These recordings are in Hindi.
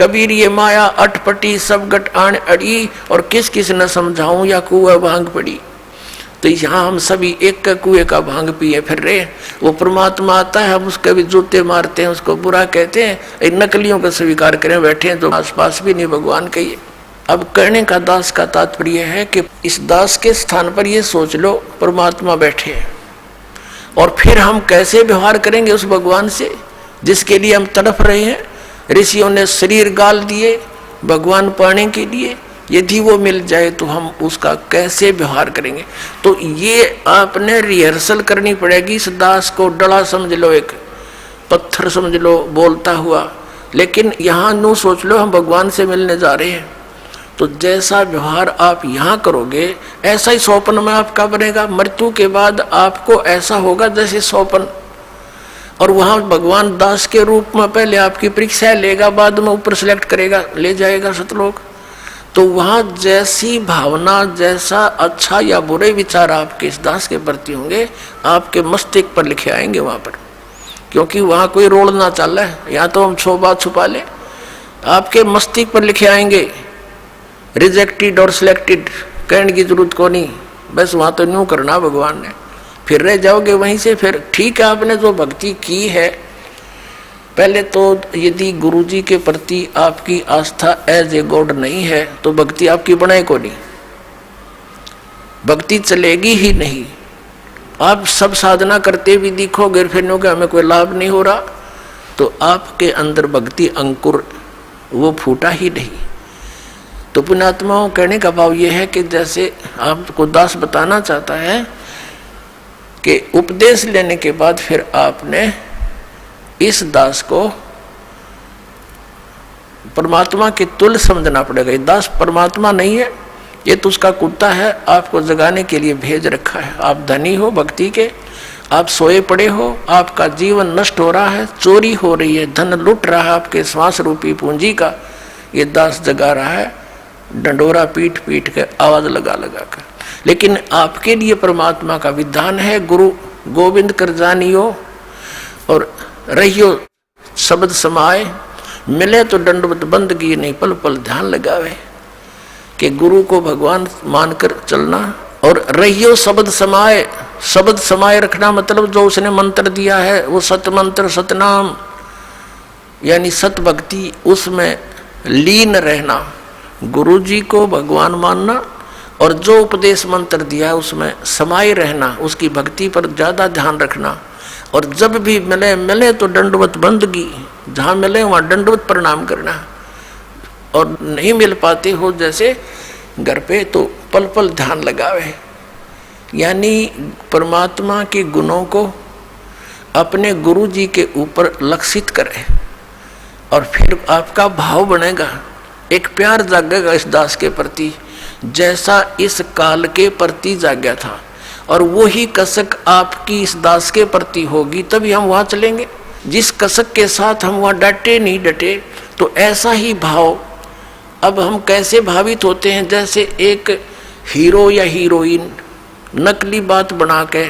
कबीर ये माया अटपटी सब गट आन अड़ी, और किस किस न समझाऊं या कुआ भांग पड़ी। तो यहाँ हम सभी एक का कुएं का भांग पिए फिर रहे। वो परमात्मा आता है, हम उसके भी जूते मारते हैं, उसको बुरा कहते हैं, इन नकलियों को स्वीकार करें बैठे हैं, जो आसपास भी नहीं भगवान कहिए। अब कहने का दास का तात्पर्य है कि इस दास के स्थान पर ये सोच लो परमात्मा बैठे हैं, और फिर हम कैसे व्यवहार करेंगे उस भगवान से जिसके लिए हम तड़प रहे हैं। ऋषियों ने शरीर गाल दिए भगवान पाने के लिए, यदि वो मिल जाए तो हम उसका कैसे व्यवहार करेंगे। तो ये आपने रिहर्सल करनी पड़ेगी। इस दास को डला समझ लो, एक पत्थर समझ लो बोलता हुआ, लेकिन यहाँ नो सोच लो हम भगवान से मिलने जा रहे हैं। तो जैसा व्यवहार आप यहाँ करोगे ऐसा ही स्वप्न में आपका बनेगा। मृत्यु के बाद आपको ऐसा होगा जैसे स्वप्न, और वहाँ भगवान दास के रूप में पहले आपकी परीक्षा लेगा, बाद में ऊपर सेलेक्ट करेगा, ले जाएगा सतलोक। तो वहाँ जैसी भावना, जैसा अच्छा या बुरे विचार आपके इस दास के प्रति होंगे, आपके मस्तिष्क पर लिखे आएंगे वहाँ पर, क्योंकि वहाँ कोई रोल ना चल रहा है। या तो हम 100 बात छुपा लें, आपके मस्तिष्क पर लिखे आएंगे रिजेक्टेड और सिलेक्टेड, कहने की जरूरत को नहीं, बस वहाँ तो न्यू करना भगवान ने, फिर रह जाओगे वहीं से। फिर ठीक है, आपने जो भक्ति की है, पहले तो यदि गुरु जी के प्रति आपकी आस्था एज ए गॉड नहीं है तो भक्ति आपकी बनाए को नहीं, भक्ति चलेगी ही नहीं। आप सब साधना करते भी दिखोगे, फिर नो कि हमें कोई लाभ नहीं हो रहा, तो आपके अंदर भक्ति अंकुर वो फूटा ही नहीं। तो पुण्यात्माओं, कहने का भाव ये है कि जैसे आपको दास बताना चाहता है कि उपदेश लेने के बाद फिर आपने इस दास को परमात्मा के तुल्य समझना पड़ेगा। ये दास परमात्मा नहीं है, ये तो उसका कुत्ता है, आपको जगाने के लिए भेज रखा है। आप धनी हो भक्ति के, आप सोए पड़े हो, आपका जीवन नष्ट हो रहा है, चोरी हो रही है, धन लुट रहा है आपके श्वास रूपी पूंजी का, ये दास जगा रहा है डंडोरा पीट पीट के, आवाज लगा लगा कर। लेकिन आपके लिए परमात्मा का विधान है, गुरु गोविंद कर जानियो और रहियो शब्द समाए, मिले तो दंडवत बंदगी नहीं पल पल ध्यान लगावे। कि गुरु को भगवान मानकर चलना, और रहियो शब्द समाए। शब्द समाए रखना मतलब जो उसने मंत्र दिया है वो सत मंत्र, सतनाम यानी सत भक्ति, उसमें लीन रहना, गुरु जी को भगवान मानना, और जो उपदेश मंत्र दिया है उसमें समाये रहना, उसकी भक्ति पर ज्यादा ध्यान रखना। और जब भी मिले तो दंडवत बंदगी, जहाँ मिले वहाँ दंडवत प्रणाम करना, और नहीं मिल पाते हो जैसे घर पे तो पल पल ध्यान लगावे। यानी परमात्मा के गुणों को अपने गुरु जी के ऊपर लक्षित करे, और फिर आपका भाव बनेगा, एक प्यार जागेगा इस दास के प्रति जैसा इस काल के प्रति जाग्या था। और वही कसक आपकी इस दास के प्रति होगी, तभी हम वहाँ चलेंगे। जिस कसक के साथ हम वहाँ डटे नहीं डटे, तो ऐसा ही भाव। अब हम कैसे भावित होते हैं, जैसे एक हीरो या हीरोइन नकली बात बना के,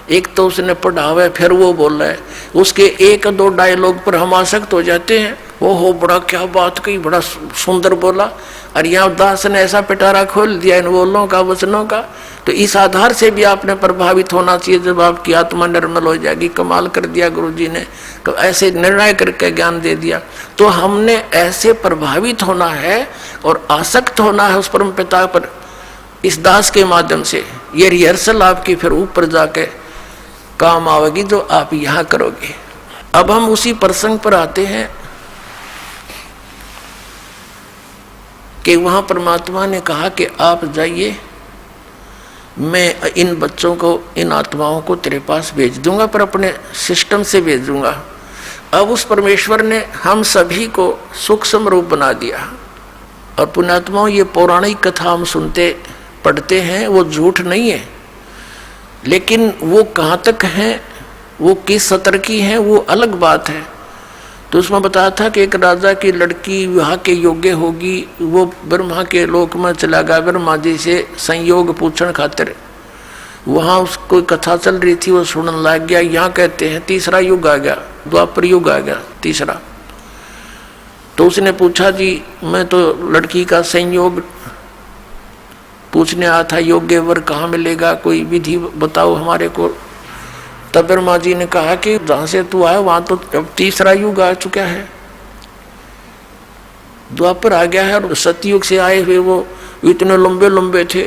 एक तो उसने पढ़ा हुआ है फिर वो बोल रहा है, उसके एक दो डायलॉग पर हम आसक्त हो जाते हैं। वो हो बड़ा क्या बात कही, बड़ा सुंदर बोला, और यहाँ दास ने ऐसा पिटारा खोल दिया इन बोलों का, वचनों का। तो इस आधार से भी आपने प्रभावित होना चाहिए। जब आपकी आत्मा निर्मल हो जाएगी, कमाल कर दिया गुरु जी ने, तो ऐसे निर्णय करके ज्ञान दे दिया। तो हमने ऐसे प्रभावित होना है और आसक्त होना है उस परम पिता पर, इस दास के माध्यम से। ये रिहर्सल आपकी फिर ऊपर जाके काम आवेगी जो आप यहाँ करोगे। अब हम उसी प्रसंग पर आते हैं कि वहाँ परमात्मा ने कहा कि आप जाइए, मैं इन बच्चों को, इन आत्माओं को तेरे पास भेज दूंगा, पर अपने सिस्टम से भेज दूंगा। अब उस परमेश्वर ने हम सभी को सूक्ष्म रूप बना दिया। और पुण्यात्माओं, ये पौराणिक कथा हम सुनते पढ़ते हैं, वो झूठ नहीं है, लेकिन वो कहाँ तक हैं, वो किस स्तर की हैं, वो अलग बात है। तो उसमें बताया था कि एक राजा की लड़की विवाह के योग्य होगी, वो ब्रह्मा के लोक में चला गया ब्रह्मा जी से संयोग पूछने खातिर। वहाँ उसको कथा चल रही थी, वो सुनने लग गया। यहाँ कहते हैं तीसरा युग आ गया, द्वापर युग आ गया तीसरा। तो उसने पूछा जी मैं तो लड़की का संयोग पूछने आया था, योग्य वर कहाँ मिलेगा, कोई विधि बताओ हमारे को। तब ब्रह्मा जी ने कहा कि जहाँ से तू आया वहाँ तो अब तीसरा युग आ चुका है, द्वापर आ गया है। और सतयुग से आए हुए वो इतने लंबे लंबे थे,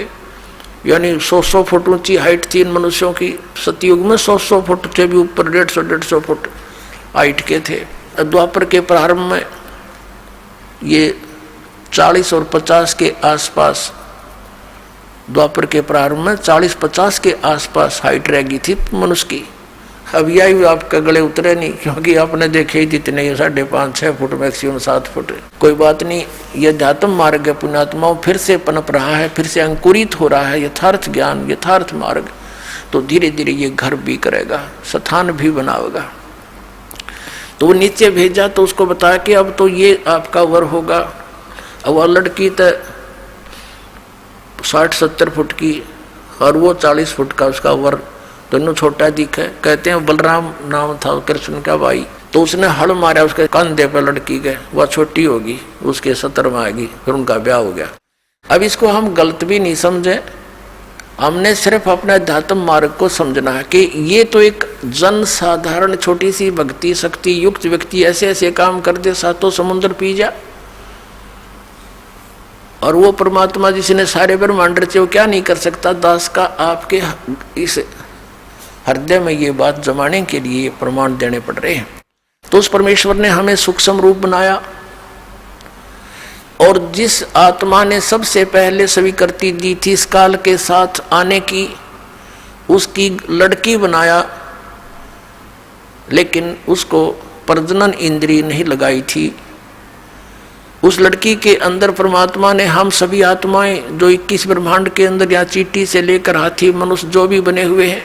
यानी 100 फुट ऊंची हाइट थी इन मनुष्यों की। सतयुग में 100 फुट थे भी ऊपर, 150 फुट हाइट के थे। द्वापर के प्रारंभ में ये 40 और 50 के आसपास, द्वापर के प्रारंभ में 40-50 के आसपास हाइट रह गई थी मनुष्य की। अब यही आपका गले उतरे नहीं, क्योंकि आपने देखे ही जितने 5.5-6 फुट, मैक्सिमम 7 फुट। कोई बात नहीं, ये अध्यात्म मार्ग है, पुण्यात्माओं फिर से पनप रहा है, फिर से अंकुरित हो रहा है यथार्थ ज्ञान, यथार्थ मार्ग। तो धीरे धीरे ये घर भी करेगा, स्थान भी बनाएगा। तो वो नीचे भेजा तो उसको बताया कि अब तो ये आपका वर होगा। अब वह लड़की तो 60-70 फुट की और वो 40 फुट का उसका वर, दोनों छोटा दिखा। कहते हैं बलराम नाम था कृष्ण का भाई। तो उसने हल मारा उसके कंधे पे लड़की के, वह छोटी होगी, उसके 70 में आएगी, फिर उनका ब्याह हो गया। अब इसको हम गलत भी नहीं समझे, हमने सिर्फ अपने अध्यात्म मार्ग को समझना है कि ये तो एक जन साधारण छोटी सी भक्ति शक्ति युक्त व्यक्ति ऐसे ऐसे काम कर दे, सातों समुद्र पी जा। और वो परमात्मा जिसने सारे ब्रह्मांड रचे वो क्या नहीं कर सकता। दास का आपके इस हृदय में ये बात जमाने के लिए प्रमाण देने पड़ रहे हैं। तो उस परमेश्वर ने हमें सूक्ष्म रूप बनाया, और जिस आत्मा ने सबसे पहले स्वीकृति दी थी इस काल के साथ आने की, उसकी लड़की बनाया, लेकिन उसको प्रजनन इंद्रिय नहीं लगाई थी। उस लड़की के अंदर परमात्मा ने हम सभी आत्माएं जो 21 ब्रह्मांड के अंदर या चींटी से लेकर हाथी मनुष्य जो भी बने हुए हैं,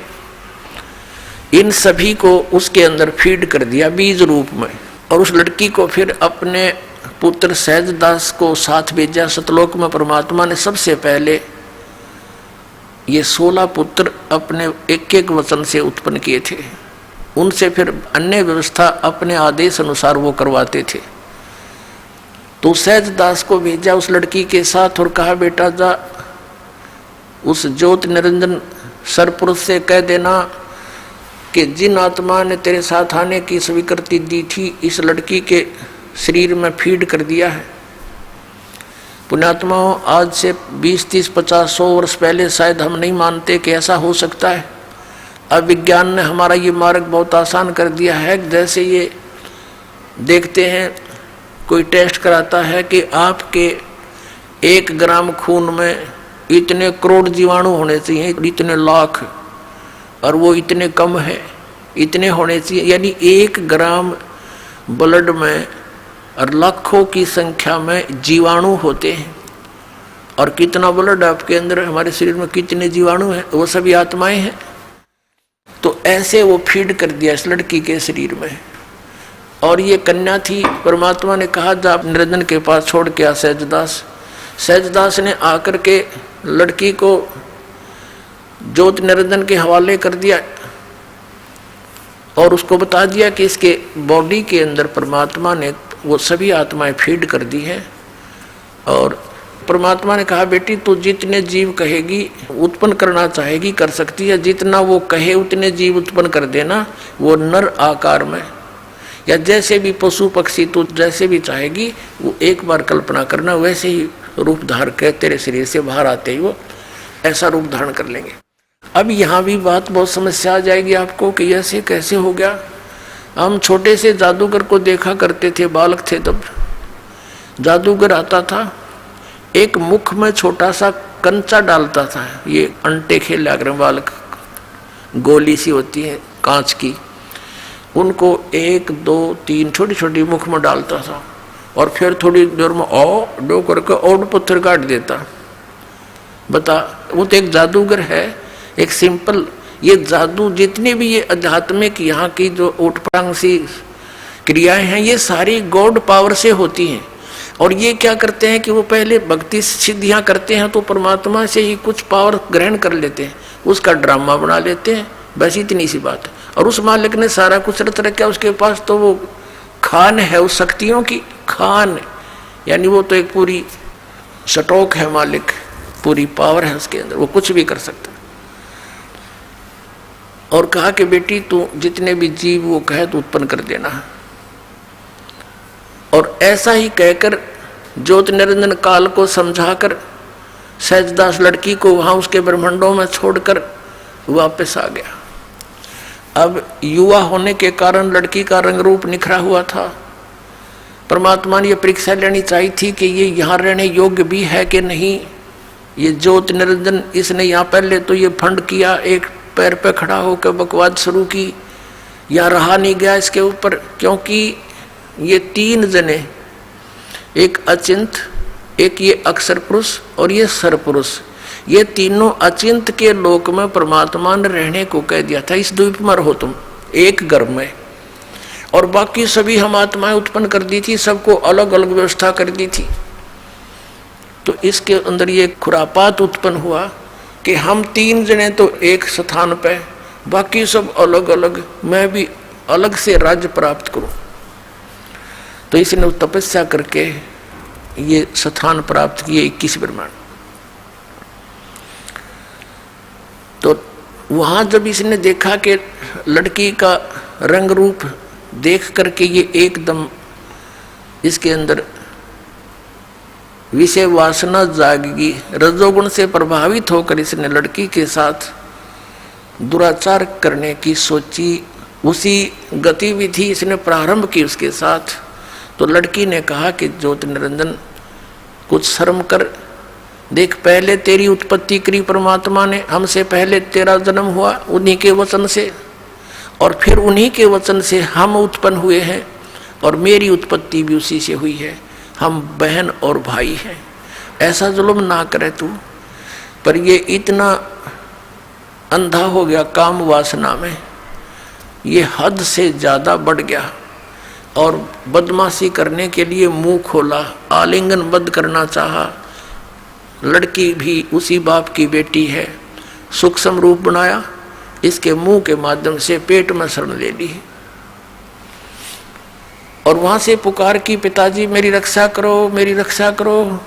इन सभी को उसके अंदर फीड कर दिया बीज रूप में। और उस लड़की को फिर अपने पुत्र सहजदास को साथ भेजा। सतलोक में परमात्मा ने सबसे पहले ये 16 पुत्र अपने एक एक वचन से उत्पन्न किए थे। उनसे फिर अन्य व्यवस्था अपने आदेश अनुसार वो करवाते थे। तो सहजदास को भेजा उस लड़की के साथ और कहा बेटा जा उस ज्योत निरंजन सरपुरुष से कह देना कि जिन आत्मा ने तेरे साथ आने की स्वीकृति दी थी इस लड़की के शरीर में फीड कर दिया है। पुण्यात्माओं, आज से 20, 30, 50, 100 वर्ष पहले शायद हम नहीं मानते कि ऐसा हो सकता है। अब विज्ञान ने हमारा ये मार्ग बहुत आसान कर दिया है। जैसे ये देखते हैं, कोई टेस्ट कराता है कि आपके 1 ग्राम खून में इतने करोड़ जीवाणु होने चाहिए, इतने लाख, और वो इतने कम है, इतने होने चाहिए। यानी 1 ग्राम ब्लड में और लाखों की संख्या में जीवाणु होते हैं। और कितना ब्लड आपके अंदर, हमारे शरीर में कितने जीवाणु हैं, वो सभी आत्माएं हैं। तो ऐसे वो फीड कर दिया इस लड़की के शरीर में। और ये कन्या थी, परमात्मा ने कहा जा निरंजन के पास छोड़ के आ सहजदास। सहजदास ने आकर के लड़की को ज्योत निरंजन के हवाले कर दिया और उसको बता दिया कि इसके बॉडी के अंदर परमात्मा ने वो सभी आत्माएं फीड कर दी हैं। और परमात्मा ने कहा बेटी तू जितने जीव कहेगी उत्पन्न करना चाहेगी कर सकती है, जितना वो कहे उतने जीव उत्पन्न कर देना, वो नर आकार में या जैसे भी पशु पक्षी तू जैसे भी चाहेगी वो एक बार कल्पना करना, वैसे ही रूप धारण कर तेरे शरीर से बाहर आते ही वो ऐसा रूप धारण कर लेंगे। अब यहाँ भी बात बहुत समस्या आ जाएगी आपको कि ऐसे कैसे हो गया। हम छोटे से जादूगर को देखा करते थे, बालक थे तब। जादूगर आता था, एक मुख में छोटा सा कंचा डालता था, ये अंटे खेला कर बालक, गोली सी होती है कांच की, उनको 1, 2, 3 छोटी छोटी मुख में डालता था और फिर थोड़ी देर में डो करके और पत्थर काट देता। बता, वो तो एक जादूगर है, एक सिंपल। ये जादू जितने भी ये आध्यात्मिक यहाँ की जो ओटपटांग सी क्रियाएं हैं ये सारी गॉड पावर से होती हैं। और ये क्या करते हैं कि वो पहले भक्ति सिद्धियाँ करते हैं तो परमात्मा से ही कुछ पावर ग्रहण कर लेते हैं, उसका ड्रामा बना लेते हैं, बस इतनी सी बात है। और उस मालिक ने सारा कुछ रच रखा उसके पास, तो वो खान है उस शक्तियों की, खान यानी वो तो एक पूरी स्टॉक है मालिक, पूरी पावर है उसके अंदर, वो कुछ भी कर सकता है। और कहा कि बेटी तू जितने भी जीव वो कहे तो उत्पन्न कर देना। और ऐसा ही कहकर ज्योति निरंजन काल को समझाकर सहजदास लड़की को वहां उसके ब्रह्मांडों में छोड़कर वापस आ गया। अब युवा होने के कारण लड़की का रंग रूप निखरा हुआ था। परमात्मा ने यह परीक्षा लेनी चाहिए थी कि ये यहाँ रहने योग्य भी है कि नहीं। ये ज्योति निरंजन इसने यहाँ पहले तो ये फंड किया, एक पैर पे खड़ा होकर बकवाद शुरू की, या रहा नहीं गया इसके ऊपर, क्योंकि ये तीन जने, एक अचिंत, एक ये अक्षर पुरुष और ये सर पुरुष, ये तीनों अचिंत के लोक में परमात्मा ने रहने को कह दिया था। इस द्वीप में रहो तुम एक गर्भ में, और बाकी सभी हम आत्माएं उत्पन्न कर दी थी, सबको अलग अलग व्यवस्था कर दी थी। तो इसके अंदर ये खुरापात उत्पन्न हुआ कि हम तीन जने तो एक स्थान पे, बाकी सब अलग अलग, मैं भी अलग से राज्य प्राप्त करूं। तो इसने तपस्या करके ये स्थान प्राप्त किए 21 ब्रह्मांड। तो वहां जब इसने देखा कि लड़की का रंग रूप देख करके ये एकदम इसके अंदर विषय वासना जागेगी, रजोगुण से प्रभावित होकर इसने लड़की के साथ दुराचार करने की सोची। उसी गतिविधि इसने प्रारंभ की उसके साथ। तो लड़की ने कहा कि ज्योति निरंजन कुछ शर्म कर, देख पहले तेरी उत्पत्ति करी परमात्मा ने, हमसे पहले तेरा जन्म हुआ उन्हीं के वचन से, और फिर उन्हीं के वचन से हम उत्पन्न हुए हैं, और मेरी उत्पत्ति भी उसी से हुई है, हम बहन और भाई हैं। ऐसा जुल्म ना करे तू। पर ये इतना अंधा हो गया काम वासना में, ये हद से ज़्यादा बढ़ गया और बदमाशी करने के लिए मुंह खोला, आलिंगनबद्ध करना चाहा। लड़की भी उसी बाप की बेटी है, सूक्ष्म रूप बनाया, इसके मुंह के माध्यम से पेट में शरण ले ली, और वहां से पुकार की, पिताजी मेरी रक्षा करो, मेरी रक्षा करो।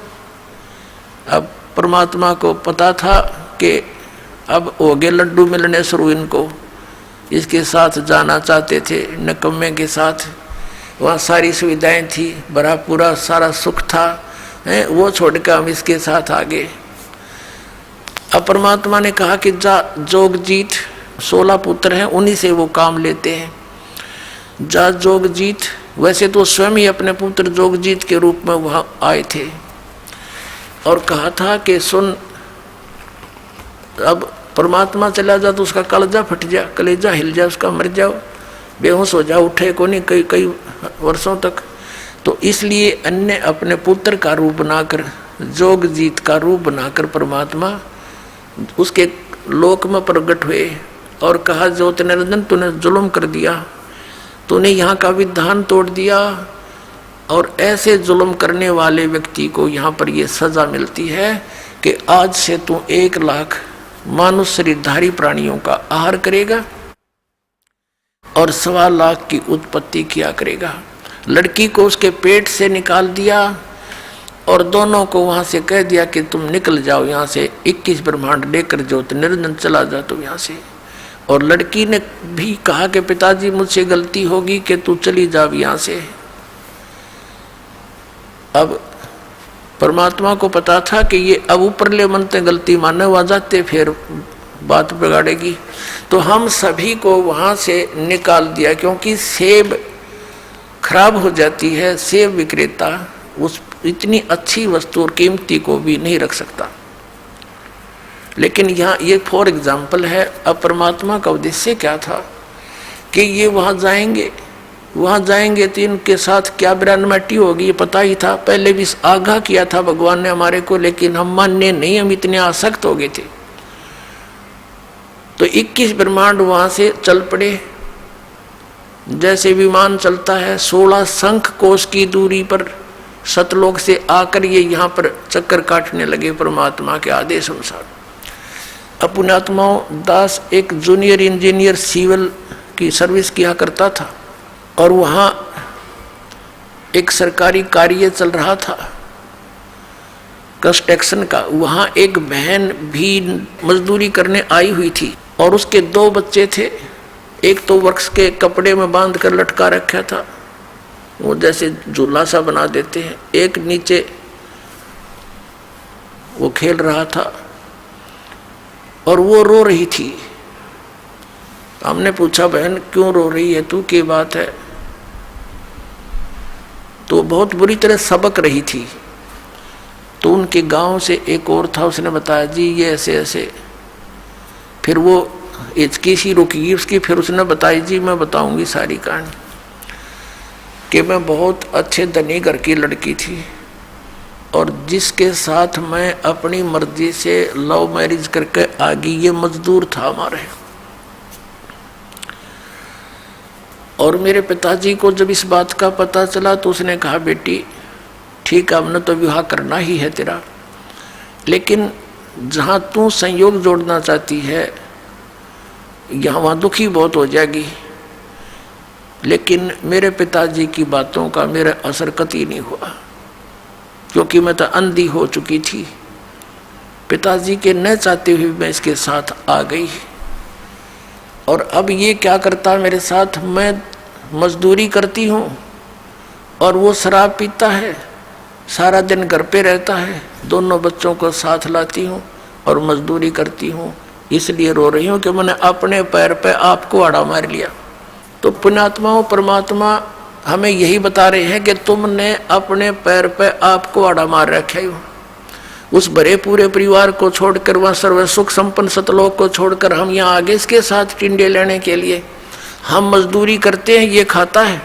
अब परमात्मा को पता था कि अब हो गए लड्डू मिलने शुरू, इनको इसके साथ जाना चाहते थे, नकम्मे के साथ। वहाँ सारी सुविधाएं थी, भरा पूरा सारा सुख था, वो छोड़कर हम इसके साथ आ गए। अब परमात्मा ने कहा कि जा जोगजीत, 16 पुत्र हैं, उन्हीं से वो काम लेते हैं। जा जोगजीत, वैसे तो स्वयं ही अपने पुत्र जोगजीत के रूप में वहाँ आए थे, और कहा था कि सुन, अब परमात्मा चला जा तो उसका कलेजा फट जा, कलेजा हिल जा, उसका मर जाओ, बेहोश हो जाओ, उठे को नहीं कई कई वर्षों तक। तो इसलिए अन्य अपने पुत्र का रूप बनाकर, जोगजीत का रूप बनाकर परमात्मा उसके लोक में प्रकट हुए और कहा, ज्योति निरंजन तूने जुल्म कर दिया, तूने यहाँ का विधान तोड़ दिया, और ऐसे जुल्म करने वाले व्यक्ति को यहाँ पर ये सजा मिलती है कि आज से तू 1 लाख मानुष शरीरधारी प्राणियों का आहार करेगा और 1.25 लाख की उत्पत्ति किया करेगा। लड़की को उसके पेट से निकाल दिया और दोनों को वहां से कह दिया कि तुम निकल जाओ यहाँ से, 21 ब्रह्मांड लेकर ज्योति निरंजन चला जा तुम यहाँ से। और लड़की ने भी कहा कि पिताजी मुझसे गलती होगी कि तू चली जा यहाँ से। अब परमात्मा को पता था कि ये अब ऊपरले मनते गलती मानने आ जाते फिर बात बिगाड़ेगी, तो हम सभी को वहाँ से निकाल दिया, क्योंकि सेब खराब हो जाती है, सेब विक्रेता उस इतनी अच्छी वस्तु और कीमती को भी नहीं रख सकता। लेकिन यहाँ ये फॉर एग्जाम्पल है। अब परमात्मा का उद्देश्य क्या था कि ये वहाँ जाएंगे तो इनके साथ क्या बिरानमटी होगी ये पता ही था, पहले भी आगाह किया था भगवान ने हमारे को, लेकिन हम मानने नहीं, हम इतने आसक्त हो गए थे। तो 21 ब्रह्मांड वहाँ से चल पड़े, जैसे विमान चलता है 16 शंख कोश की दूरी पर सतलोक से आकर ये यहाँ पर चक्कर काटने लगे परमात्मा के आदेश अनुसार। पुण्यात्माओं, दास एक जूनियर इंजीनियर सिविल की सर्विस किया करता था, और वहाँ एक सरकारी कार्य चल रहा था कंस्ट्रक्शन का। वहां एक बहन भी मजदूरी करने आई हुई थी और उसके 2 बच्चे थे। एक तो वृक्ष के कपड़े में बांध कर लटका रखा था, वो जैसे झूला सा बना देते हैं। एक नीचे वो खेल रहा था और वो रो रही थी। हमने पूछा, बहन क्यों रो रही है तू, क्या बात है? तो बहुत बुरी तरह सबक रही थी। तो उनके गांव से एक और था, उसने बताया जी ये ऐसे ऐसे। फिर वो हिचकी सी रुकी उसकी, फिर उसने बताई जी मैं बताऊंगी सारी कहानी कि मैं बहुत अच्छे धनी घर की लड़की थी और जिसके साथ मैं अपनी मर्जी से लव मैरिज करके आ गई, ये मजदूर था हमारे। और मेरे पिताजी को जब इस बात का पता चला तो उसने कहा, बेटी ठीक है हमने तो विवाह करना ही है तेरा, लेकिन जहाँ तू संयोग जोड़ना चाहती है यहाँ वहाँ दुखी बहुत हो जाएगी। लेकिन मेरे पिताजी की बातों का मेरा असर कतई नहीं हुआ, क्योंकि मैं तो अंधी हो चुकी थी। पिताजी के न चाहते हुए मैं इसके साथ आ गई। और अब ये क्या करता है मेरे साथ, मैं मजदूरी करती हूँ और वो शराब पीता है, सारा दिन घर पे रहता है, दोनों बच्चों को साथ लाती हूँ और मजदूरी करती हूँ। इसलिए रो रही हूँ कि मैंने अपने पैर पे आपको आड़ा मार लिया। तो पुण्यात्माओं, परमात्मा हमें यही बता रहे हैं कि तुमने अपने पैर पे आपको आड़ा मार रखा है। उस भरे पूरे परिवार को छोड़कर, वहाँ सर्व सुख संपन्न सतलोक को छोड़कर हम यहाँ आगे इसके साथ टिंडे लेने के लिए हम मजदूरी करते हैं, ये खाता है।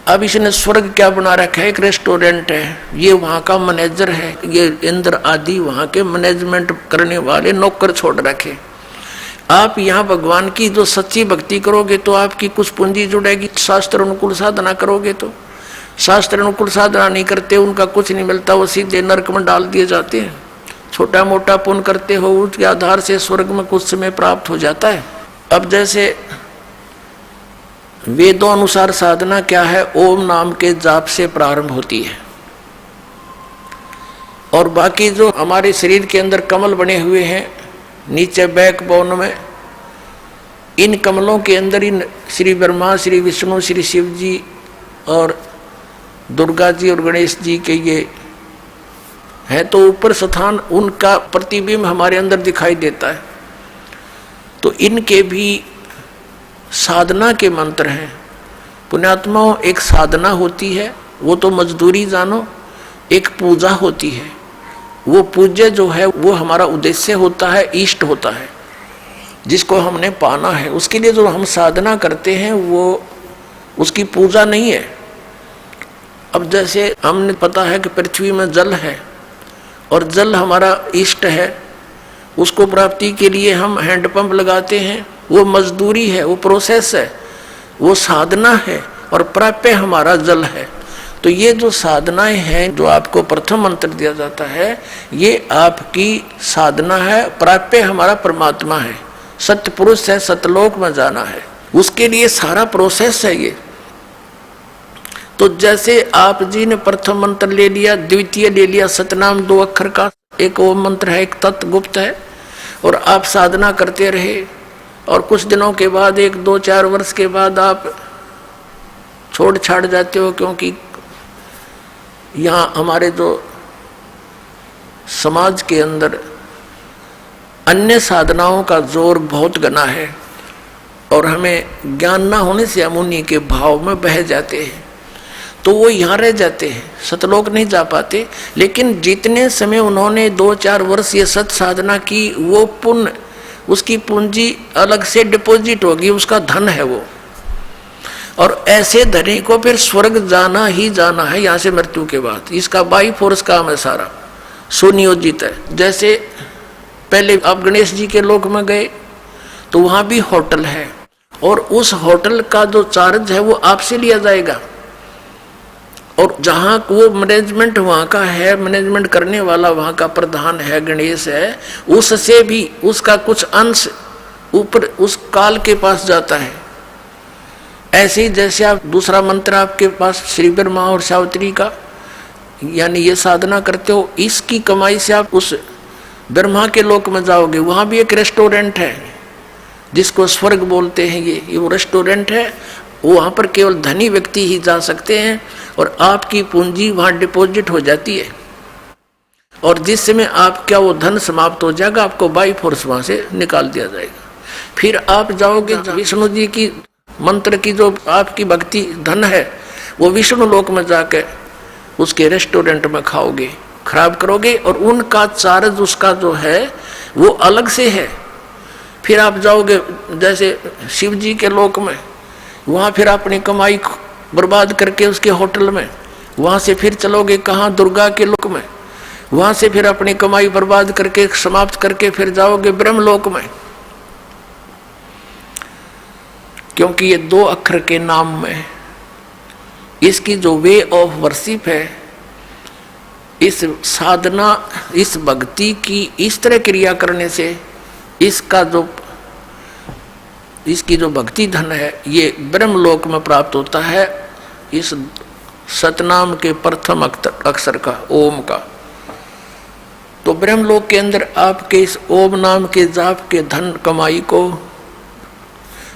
अब इसने स्वर्ग क्या बना रखा है, एक रेस्टोरेंट है, ये वहाँ का मैनेजर है, ये इंद्र आदि वहाँ के मैनेजमेंट करने वाले नौकर छोड़ रखे। आप यहाँ भगवान की जो सच्ची भक्ति करोगे तो आपकी कुछ पूंजी जुड़ेगी। शास्त्र अनुकूल साधना करोगे तो, शास्त्र अनुकूल साधना नहीं करते उनका कुछ नहीं मिलता, वो सीधे नरक में डाल दिए जाते हैं। छोटा मोटा पुण्य करते हो उसके आधार से स्वर्ग में कुछ समय प्राप्त हो जाता है। अब जैसे वेदों अनुसार साधना क्या है, ओम नाम के जाप से प्रारंभ होती है। और बाकी जो हमारे शरीर के अंदर कमल बने हुए हैं नीचे बैकबोन में, इन कमलों के अंदर इन श्री ब्रह्मा, श्री विष्णु, श्री शिव जी और दुर्गा जी और गणेश जी के ये है, तो ऊपर स्थान उनका प्रतिबिंब हमारे अंदर दिखाई देता है। तो इनके भी साधना के मंत्र हैं। पुण्यात्माओं, एक साधना होती है, वो तो मजदूरी जानो। एक पूजा होती है, वो पूज्य जो है वो हमारा उद्देश्य होता है, इष्ट होता है, जिसको हमने पाना है। उसके लिए जो हम साधना करते हैं वो उसकी पूजा नहीं है। अब जैसे हमने पता है कि पृथ्वी में जल है और जल हमारा इष्ट है, उसको प्राप्ति के लिए हम हैंडपंप लगाते हैं, वो मजदूरी है, वो प्रोसेस है, वो साधना है और प्राप्य हमारा जल है। तो ये जो साधनाएं हैं, जो आपको प्रथम मंत्र दिया जाता है, ये आपकी साधना है। प्राप्य हमारा परमात्मा है, सत्य पुरुष है, सतलोक में जाना है, उसके लिए सारा प्रोसेस है ये। तो जैसे आप जी ने प्रथम मंत्र ले लिया, द्वितीय ले लिया, सतनाम 2 अक्षर का, एक ओम मंत्र है, एक तत्व गुप्त है, और आप साधना करते रहे। और कुछ दिनों के बाद, 1-2-4 वर्ष के बाद आप छोड़ छाड़ जाते हो, क्योंकि यहाँ हमारे जो समाज के अंदर अन्य साधनाओं का जोर बहुत घना है और हमें ज्ञान ना होने से हम उन्हीं के भाव में बह जाते हैं, तो वो यहाँ रह जाते हैं, सतलोक नहीं जा पाते। लेकिन जितने समय उन्होंने 2-4 वर्ष ये सत साधना की, वो पुण्य, उसकी पूंजी अलग से डिपॉजिट होगी, उसका धन है वो। और ऐसे धनी को फिर स्वर्ग जाना ही जाना है यहाँ से मृत्यु के बाद। इसका बाई फोर्स काम है, सारा सुनियोजित है। जैसे पहले आप गणेश जी के लोक में गए तो वहाँ भी होटल है, और उस होटल का जो चार्ज है वो आपसे लिया जाएगा। और जहाँ वो मैनेजमेंट वहाँ का है, मैनेजमेंट करने वाला वहाँ का प्रधान है, गणेश है, उससे भी उसका कुछ अंश ऊपर उस काल के पास जाता है। ऐसे ही जैसे आप दूसरा मंत्र आपके पास श्री ब्रह्मा और सावित्री का, यानी ये साधना करते हो, इसकी कमाई से आप उस ब्रह्मा के लोक में जाओगे। वहाँ भी एक रेस्टोरेंट है जिसको स्वर्ग बोलते हैं, ये वो रेस्टोरेंट है। वहाँ पर केवल धनी व्यक्ति ही जा सकते हैं और आपकी पूंजी वहाँ डिपॉजिट हो जाती है, और जिस समय आपका वो धन समाप्त हो जाएगा आपको बाई फोर्स वहाँ से निकाल दिया जाएगा। फिर आप जाओगे विष्णु जी की मंत्र की जो आपकी भक्ति धन है वो विष्णु लोक में जाकर उसके रेस्टोरेंट में खाओगे, खराब करोगे, और उनका चार्ज उसका जो है वो अलग से है। फिर आप जाओगे जैसे शिव जी के लोक में, वहाँ फिर अपनी कमाई बर्बाद करके उसके होटल में, वहाँ से फिर चलोगे कहाँ, दुर्गा के लोक में, वहाँ से फिर अपनी कमाई बर्बाद करके समाप्त करके फिर जाओगे ब्रह्मलोक में। क्योंकि ये 2 अक्षर के नाम में इसकी जो वे ऑफ वर्शिप है, इस साधना, इस भक्ति की इस तरह क्रिया करने से इसकी जो भक्ति धन है ये ब्रह्मलोक में प्राप्त होता है, इस सतनाम के प्रथम अक्षर का, ओम का। तो ब्रह्मलोक के अंदर आपके इस ओम नाम के जाप के धन कमाई को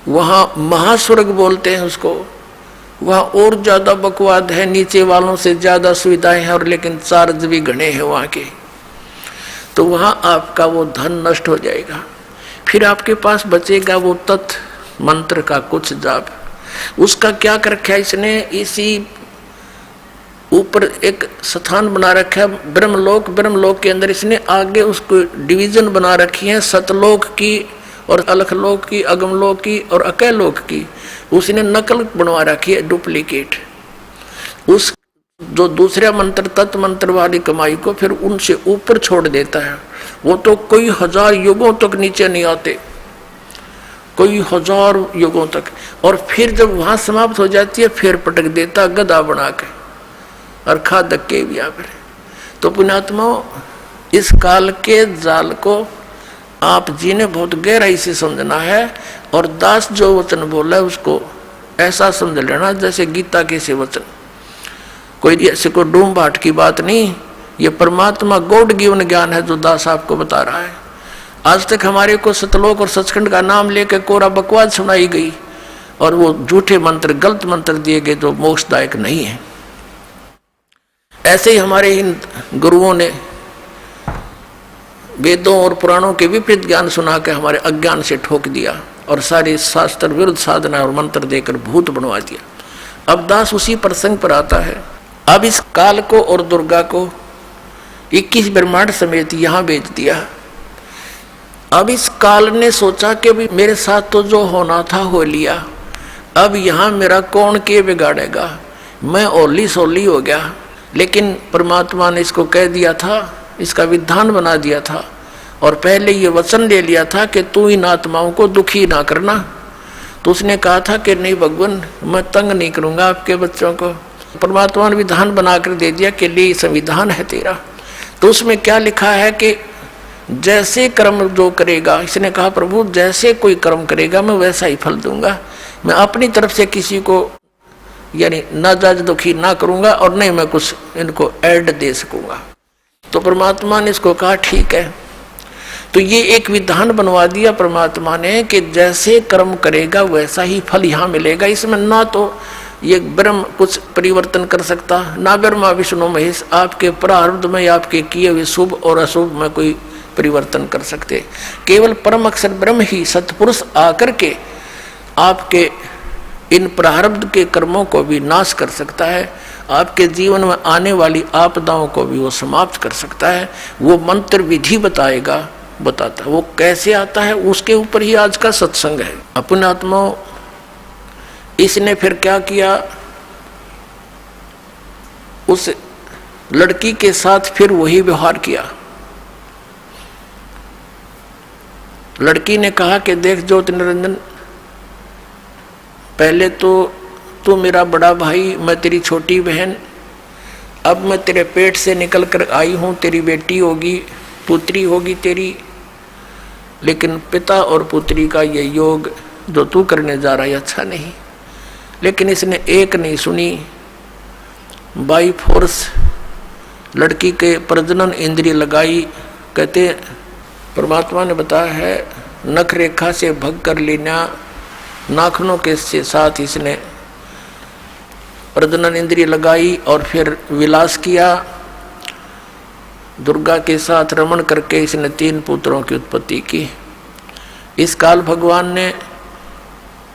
वहाँ महास्वर्ग बोलते हैं उसको। वहाँ और ज़्यादा बकवाद है, नीचे वालों से ज़्यादा सुविधाएं हैं, और लेकिन चार्ज भी घने हैं वहाँ के। तो वहाँ आपका वो धन नष्ट हो जाएगा। फिर आपके पास बचेगा वो तत्व मंत्र का कुछ जाप। उसका क्या कर रखा है इसने, इसी ऊपर एक स्थान बना रखा है ब्रह्मलोक। ब्रह्मलोक के अंदर इसने आगे उसको डिवीजन बना रखी है, सतलोक की और अलखलोक की, अगमलोक की और अकैलोक की। उसने नकल बनवा रखी है, डुप्लीकेट। उस जो दूसरा मंत्र तत्व मंत्र वाली कमाई को फिर उनसे ऊपर छोड़ देता है। वो तो कई हजार युगों तक नीचे नहीं आते, कई हजार युगों तक, और फिर जब वहां समाप्त हो जाती है फिर पटक देता गदा बना के, और खा धक्के भी यहाँ पर। तो पुण्यात्माओं, इस काल के जाल को आप जी ने बहुत गहराई से समझना है, और दास जो वचन बोला है उसको ऐसा समझ लेना जैसे गीता के से वचन, कोई ऐसे को डूम बाट की बात नहीं। ये परमात्मा गॉड गिवन ज्ञान है जो दास आपको बता रहा है। आज तक हमारे को सतलोक और सचखंड का नाम लेकर कोरा बकवाद सुनाई गई, और वो झूठे मंत्र, गलत मंत्र दिए गए जो मोक्षदायक नहीं है। ऐसे ही हमारे इन गुरुओं ने वेदों और पुराणों के विपरीत ज्ञान सुना के हमारे अज्ञान से ठोक दिया, और सारी शास्त्र विरुद्ध साधना और मंत्र देकर भूत बनवा दिया। अब दास उसी प्रसंग पर आता है। अब इस काल को और दुर्गा को 21 ब्रह्मांड समेत यहाँ भेज दिया। अब इस काल ने सोचा कि भी मेरे साथ तो जो होना था हो लिया, अब यहाँ मेरा कौन के बिगाड़ेगा, मैं ओली सोली हो गया। लेकिन परमात्मा ने इसको कह दिया था, इसका विधान बना दिया था, और पहले ये वचन ले लिया था कि तू इन आत्माओं को दुखी ना करना। तो उसने कहा था कि नहीं भगवान, मैं तंग नहीं करूँगा आपके बच्चों को। परमात्मा ने विधान बनाकर दे दिया कि ले संविधान है तेरा। तो उसमें क्या लिखा है कि जैसे कर्म जो करेगा, इसने कहा प्रभु जैसे कोई कर्म करेगा मैं वैसा ही फल दूंगा, मैं अपनी तरफ से किसी को यानी नाजायज दुखी ना करूंगा, और नहीं मैं कुछ इनको ऐड दे सकूंगा। तो परमात्मा ने इसको कहा ठीक है। तो ये एक विधान बनवा दिया परमात्मा ने कि जैसे कर्म करेगा वैसा ही फल यहाँ मिलेगा। इसमें ना तो ये ब्रह्म कुछ परिवर्तन कर सकता, ना ब्रह्मा विष्णु महेश आपके प्रारब्ध में आपके किए हुए शुभ और अशुभ में कोई परिवर्तन कर सकते। केवल परम अक्षर ब्रह्म ही सत्पुरुष आकर के आपके इन प्रारब्ध के कर्मों को भी नाश कर सकता है, आपके जीवन में आने वाली आपदाओं को भी वो समाप्त कर सकता है। वो मंत्र विधि बताता है, वो कैसे आता है उसके ऊपर ही आज का सत्संग है। अपने आत्माओं, इसने फिर क्या किया, उस लड़की के साथ फिर वही व्यवहार किया। लड़की ने कहा कि देख ज्योति निरंजन, पहले तो तू मेरा बड़ा भाई, मैं तेरी छोटी बहन, अब मैं तेरे पेट से निकल कर आई हूँ, तेरी बेटी होगी, पुत्री होगी तेरी, लेकिन पिता और पुत्री का ये योग जो तू करने जा रहा है अच्छा नहीं। लेकिन इसने एक नहीं सुनी। बाई फोर्स लड़की के प्रजनन इंद्रिय लगाई। कहते परमात्मा ने बताया है नख रेखा से भग कर लेना, नाखनों के साथ इसने प्रजनन इंद्रिय लगाई और फिर विलास किया। दुर्गा के साथ रमण करके इसने 3 पुत्रों की उत्पत्ति की। इस काल भगवान ने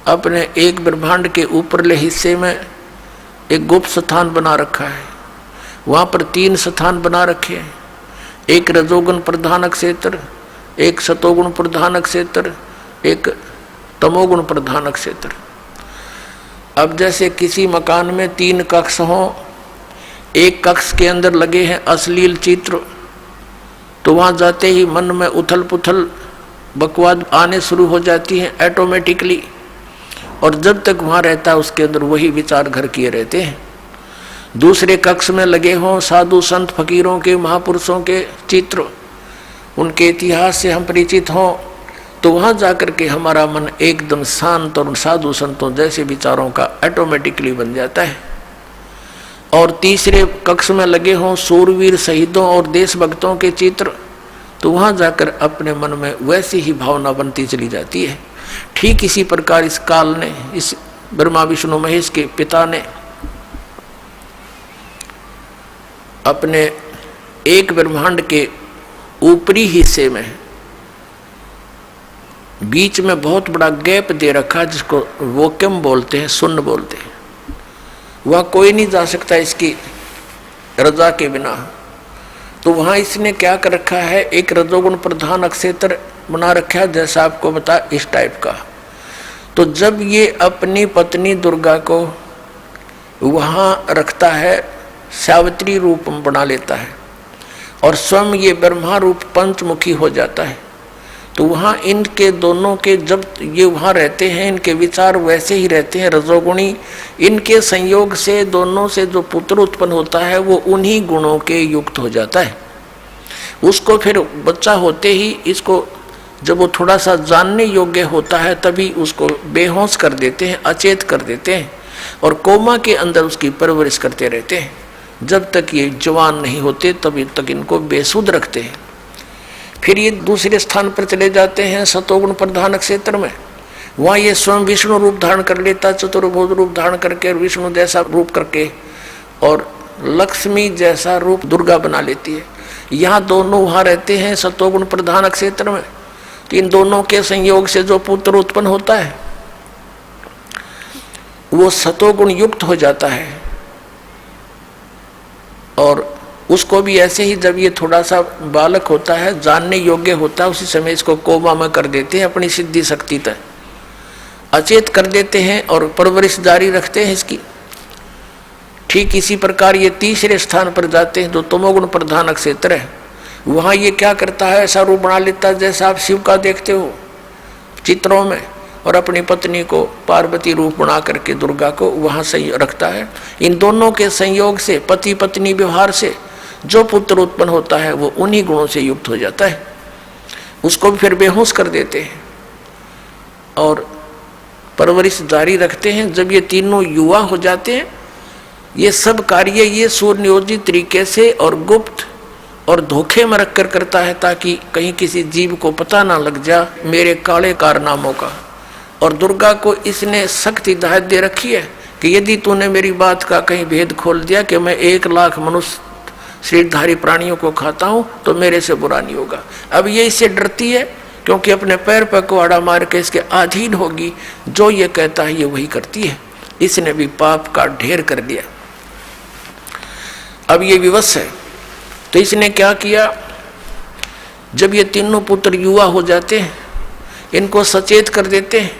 अपने एक ब्रह्मांड के ऊपरले हिस्से में एक गुप्त स्थान बना रखा है। वहाँ पर 3 स्थान बना रखे हैं, एक रजोगुण प्रधान क्षेत्र, एक सतोगुण प्रधान क्षेत्र, एक तमोगुण प्रधान क्षेत्र। अब जैसे किसी मकान में 3 कक्ष हों, एक कक्ष के अंदर लगे हैं अश्लील चित्र, तो वहाँ जाते ही मन में उथल पुथल बकवाद आने शुरू हो जाती हैं ऑटोमेटिकली, और जब तक वहाँ रहता है उसके अंदर वही विचार घर किए रहते हैं। दूसरे कक्ष में लगे हों साधु संत फकीरों के, महापुरुषों के चित्र, उनके इतिहास से हम परिचित हों, तो वहाँ जाकर के हमारा मन एकदम शांत और साधु संतों जैसे विचारों का ऑटोमेटिकली बन जाता है। और तीसरे कक्ष में लगे हों सूरवीर शहीदों और देशभक्तों के चित्र, तो वहाँ जाकर अपने मन में वैसी ही भावना बनती चली जाती है। ठीक इसी प्रकार इस काल ने, इस ब्रह्मा विष्णु महेश के पिता ने अपने एक ब्रह्मांड के ऊपरी हिस्से में बीच में बहुत बड़ा गैप दे रखा, जिसको वैक्यूम बोलते हैं, शून्य बोलते हैं। वह कोई नहीं जा सकता इसकी रजा के बिना। तो वहाँ इसने क्या कर रखा है, एक रजोगुण प्रधान क्षेत्र बना रखा है, जैसा आपको बता इस टाइप का। तो जब ये अपनी पत्नी दुर्गा को वहाँ रखता है, सावित्री रूप बना लेता है और स्वयं ये ब्रह्मा रूप पंचमुखी हो जाता है, तो वहाँ इनके दोनों के, जब ये वहाँ रहते हैं, इनके विचार वैसे ही रहते हैं रजोगुणी। इनके संयोग से दोनों से जो पुत्र उत्पन्न होता है वो उन्हीं गुणों के युक्त हो जाता है। उसको फिर बच्चा होते ही इसको, जब वो थोड़ा सा जानने योग्य होता है, तभी उसको बेहोश कर देते हैं, अचेत कर देते हैं और कोमा के अंदर उसकी परवरिश करते रहते हैं। जब तक ये जवान नहीं होते तभी तक इनको बेसुध रखते हैं। फिर ये दूसरे स्थान पर चले जाते हैं सतोगुण प्रधान क्षेत्र में। वहाँ ये स्वयं विष्णु रूप धारण कर लेता, चतुर्भुज रूप धारण करके, और विष्णु जैसा रूप करके, और लक्ष्मी जैसा रूप दुर्गा बना लेती है। यहाँ दोनों वहाँ रहते हैं सतोगुण प्रधान क्षेत्र में। तो इन दोनों के संयोग से जो पुत्र उत्पन्न होता है वो सतोगुण युक्त हो जाता है, और उसको भी ऐसे ही जब ये थोड़ा सा बालक होता है, जानने योग्य होता है, उसी समय इसको कोमा में कर देते हैं, अपनी सिद्धि शक्ति तक अचेत कर देते हैं और परवरिश जारी रखते हैं इसकी। ठीक इसी प्रकार ये तीसरे स्थान पर जाते हैं जो तमोगुण प्रधान क्षेत्र है। वहाँ ये क्या करता है, ऐसा रूप बना लेता है जैसा आप शिव का देखते हो चित्रों में, और अपनी पत्नी को पार्वती रूप बना करके दुर्गा को वहाँ से रखता है। इन दोनों के संयोग से, पति पत्नी व्यवहार से जो पुत्र उत्पन्न होता है वो उन्हीं गुणों से युक्त हो जाता है। उसको भी फिर बेहोश कर देते हैं और परवरिश जारी रखते हैं। जब ये तीनों युवा हो जाते हैं, ये सब कार्य ये सुनियोजित तरीके से और गुप्त और धोखे में रखकर करता है, ताकि कहीं किसी जीव को पता ना लग जा मेरे काले कारनामों का। और दुर्गा को इसने सख्त हिदायत दे रखी है कि यदि तूने मेरी बात का कहीं भेद खोल दिया कि मैं 1 लाख मनुष्य शरीरधारी प्राणियों को खाता हूँ, तो मेरे से बुरा नहीं होगा। अब ये इससे डरती है क्योंकि अपने पैर पर कुहाड़ा मार के इसके अधीन होगी, जो ये कहता है ये वही करती है। इसने भी पाप का ढेर कर दिया। अब ये विवश है, तो इसने क्या किया, जब ये तीनों पुत्र युवा हो जाते हैं, इनको सचेत कर देते हैं।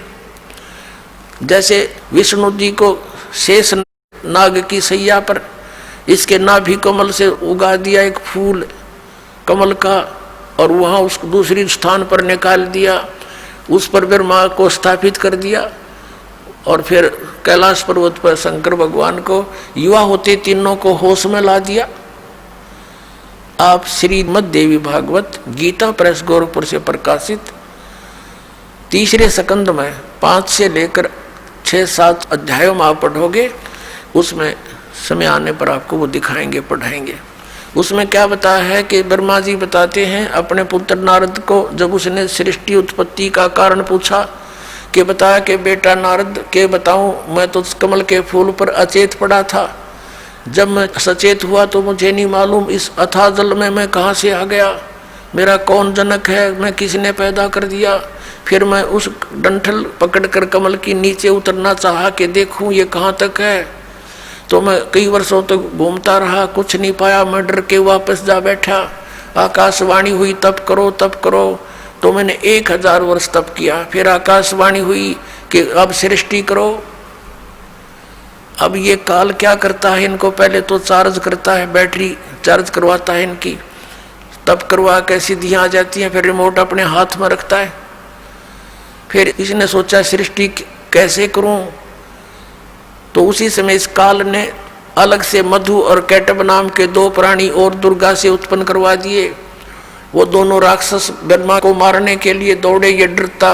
जैसे विष्णु जी को शेष नाग की सैया पर इसके नाभि कमल से उगा दिया एक फूल कमल का, और वहाँ उसको दूसरी स्थान पर निकाल दिया, उस पर ब्रह्मा को स्थापित कर दिया, और फिर कैलाश पर्वत पर शंकर भगवान को युवा होते तीनों को होश में ला दिया। आप श्रीमद् देवी भागवत गीता प्रेस गोरखपुर से प्रकाशित तीसरे स्कंद में 5 से लेकर 6-7 अध्यायों में आप पढ़ोगे, उसमें समय आने पर आपको वो दिखाएंगे, पढ़ाएंगे। उसमें क्या बताया है कि ब्रह्मा जी बताते हैं अपने पुत्र नारद को, जब उसने सृष्टि उत्पत्ति का कारण पूछा कि बताया कि बेटा नारद के बताऊं, मैं तो कमल के फूल पर अचेत पड़ा था, जब मैं सचेत हुआ तो मुझे नहीं मालूम इस अथाह जल में मैं कहाँ से आ गया, मेरा कौन जनक है, मैं किसने पैदा कर दिया। फिर मैं उस डंठल पकड़कर कमल की नीचे उतरना चाहा कि देखूं ये कहाँ तक है, तो मैं कई वर्षों तक घूमता रहा, कुछ नहीं पाया, मैं डर के वापस जा बैठा। आकाशवाणी हुई तप करो तप करो, तो मैंने 1000 वर्ष तप किया। फिर आकाशवाणी हुई कि अब सृष्टि करो। अब ये काल क्या करता है, इनको पहले तो चार्ज करता है, बैटरी चार्ज करवाता है इनकी, तब करवा के सिद्धियां आ जाती हैं, फिर रिमोट अपने हाथ में रखता है। फिर इसने सोचा सृष्टि कैसे करूं, तो उसी समय इस काल ने अलग से मधु और कैटब नाम के 2 प्राणी और दुर्गा से उत्पन्न करवा दिए। वो दोनों राक्षस ब्रह्मा को मारने के लिए दौड़े, ये डरता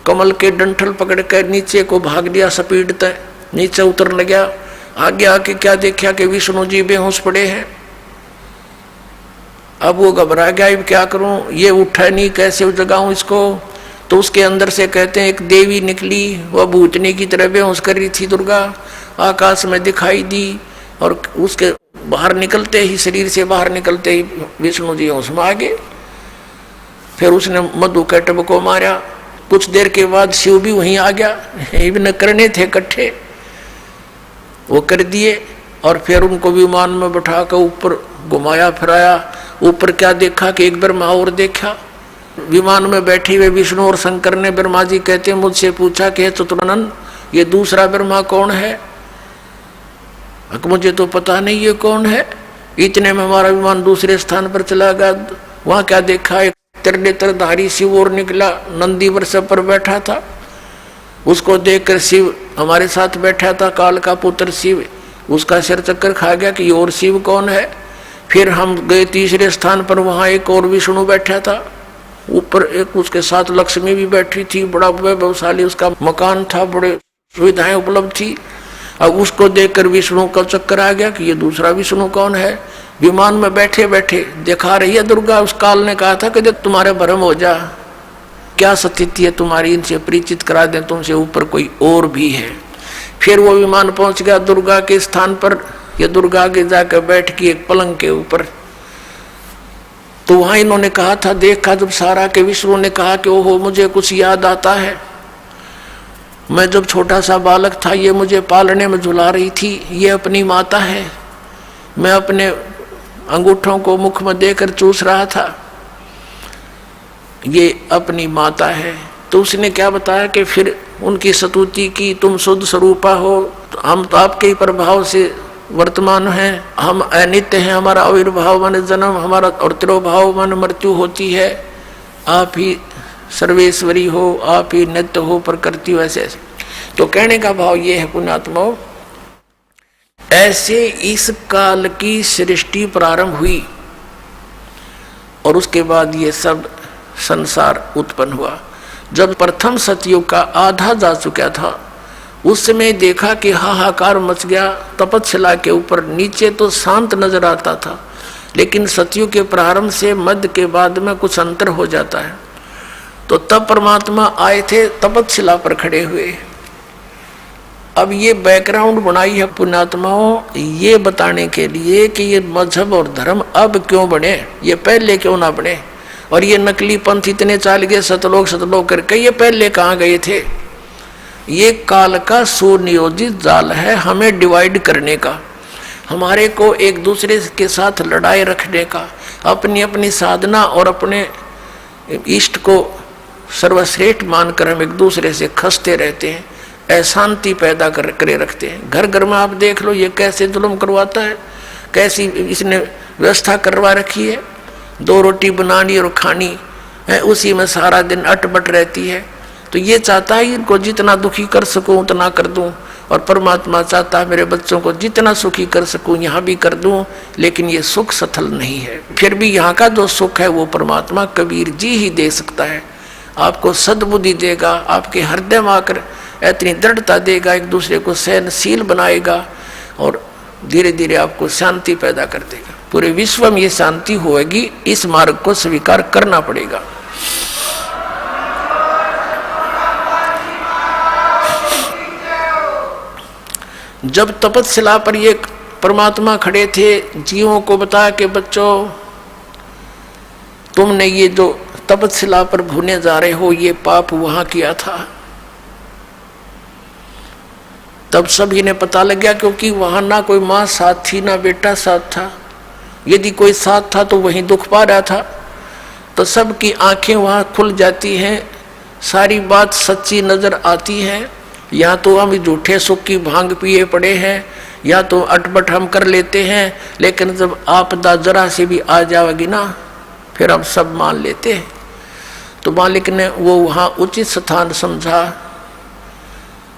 कमल के डंठल पकड़ कर नीचे को भाग लिया, सपीटता नीचे उतरने गया। आगे आके क्या देखा कि विष्णु जी बेहोश पड़े हैं। अब वो घबरा गया, अब क्या करूं, ये उठा नहीं, कैसे जगाऊं इसको। तो उसके अंदर से कहते हैं एक देवी निकली, वह भूतनी की तरह बेहोश कर रही थी दुर्गा, आकाश में दिखाई दी, और उसके बाहर निकलते ही, शरीर से बाहर निकलते ही विष्णु जी होश में आ गए। फिर उसने मधु कैटब को मारा। कुछ देर के बाद शिव भी वहीं आ गया, इवन करने थे इकट्ठे, वो कर दिए। और फिर उनको विमान में बैठा कर ऊपर घुमाया फिराया। ऊपर क्या देखा कि एक ब्रह्मा और देखा। विमान में बैठे हुए विष्णु और शंकर ने, ब्रह्मा जी कहते हैं, मुझसे पूछा कि चतुरानंद ये दूसरा ब्रह्मा कौन है। मुझे तो पता नहीं ये कौन है। इतने में हमारा विमान दूसरे स्थान पर चला गया। वहां क्या देखा, एक त्रिनेत्रधारी शिव और निकला, नंदी वृष पर बैठा था। उसको देखकर शिव हमारे साथ बैठा था, काल का पुत्र शिव, उसका सिर चक्कर खा गया कि और शिव कौन है। फिर हम गए तीसरे स्थान पर, वहां एक और विष्णु बैठा था। ऊपर एक उसके साथ लक्ष्मी भी बैठी थी, बड़ा वैभवशाली उसका मकान था, बड़े सुविधाएं उपलब्ध थी। अब उसको देखकर विष्णु का चक्कर आ गया कि ये दूसरा विष्णु कौन है। विमान में बैठे बैठे दिखा रही है दुर्गा। उस काल ने कहा था कि जब तुम्हारे भ्रम हो जा, क्या स्थिति है तुम्हारी, इनसे परिचित करा दें, तुमसे ऊपर कोई और भी है। फिर वो विमान पहुंच गया दुर्गा के स्थान पर। ये दुर्गा आगे जाकर बैठ गई एक पलंग के ऊपर। तो वहां इन्होंने कहा था, देखा जब सारा के विष्णु ने कहा कि ओहो मुझे कुछ याद आता है, मैं जब छोटा सा बालक था ये मुझे पालने में झुला रही थी, ये अपनी माता है, मैं अपने अंगूठों को मुख में देकर चूस रहा था, ये अपनी माता है। तो उसने क्या बताया कि फिर उनकी स्तुति की, तुम शुद्ध स्वरूपा हो, हम तो आपके ही प्रभाव से वर्तमान है, हम अनित्य हैं, हमारा आविर्भाव मन जन्म, हमारा और तिरोभाव मन मृत्यु होती है, आप ही सर्वेश्वरी हो, आप ही नित्य हो, प्रकृति वैसे ऐसे। तो कहने का भाव ये है पुण्यात्माओं, ऐसे इस काल की सृष्टि प्रारंभ हुई और उसके बाद ये सब संसार उत्पन्न हुआ। जब प्रथम सतयुग का आधा जा चुका था, उस समय देखा कि हाहाकार मच गया। तपस्या के ऊपर नीचे तो शांत नजर आता था, लेकिन सतयुग के प्रारंभ से मध्य के बाद में कुछ अंतर हो जाता है। तो तब परमात्मा आए थे तपस्या पर खड़े हुए। अब ये बैकग्राउंड बनाई है पुण्यात्माओं, ये बताने के लिए कि ये मजहब और धर्म अब क्यों बने, ये पहले क्यों ना बने। और ये नकली पंथ इतने चाल गए सतलोक करके, ये पहले कहाँ गए थे। ये काल का सुनियोजित जाल है हमें डिवाइड करने का, हमारे को एक दूसरे के साथ लड़ाई रखने का, अपनी अपनी साधना और अपने इष्ट को सर्वश्रेष्ठ मानकर हम एक दूसरे से खसते रहते हैं, अशांति पैदा करे रखते हैं। घर घर में आप देख लो ये कैसे जुल्म करवाता है, कैसी इसने व्यवस्था करवा रखी है। 2 रोटी बनानी और खानी है, उसी में सारा दिन अटपट रहती है। तो ये चाहता है इनको जितना दुखी कर सकूं उतना कर दूं, और परमात्मा चाहता है मेरे बच्चों को जितना सुखी कर सकूं यहाँ भी कर दूं। लेकिन ये सुख सथल नहीं है। फिर भी यहाँ का जो सुख है वो परमात्मा कबीर जी ही दे सकता है। आपको सद्बुद्धि देगा, आपके हृदय में आकर इतनी दृढ़ता देगा, एक दूसरे को सहनशील बनाएगा और धीरे धीरे आपको शांति पैदा कर देगा। पूरे विश्व में ये शांति होगी, इस मार्ग को स्वीकार करना पड़ेगा। जब तपस्या पर ये परमात्मा खड़े थे, जीवों को बता के बच्चों तुमने ये जो तपस्या पर भूने जा रहे हो ये पाप वहां किया था। तब सभी ने पता लग गया, क्योंकि वहां ना कोई माँ साथ थी ना बेटा साथ था। यदि कोई साथ था तो वहीं दुख पा रहा था। तो सबकी आंखें वहां खुल जाती हैं, सारी बात सच्ची नजर आती है। या तो हम झूठे सुख की भांग पिए पड़े हैं, या तो अटपट हम कर लेते हैं, लेकिन जब आपदा जरा से भी आ जाएगी ना फिर हम सब मान लेते हैं। तो मालिक ने वो वहाँ उचित स्थान समझा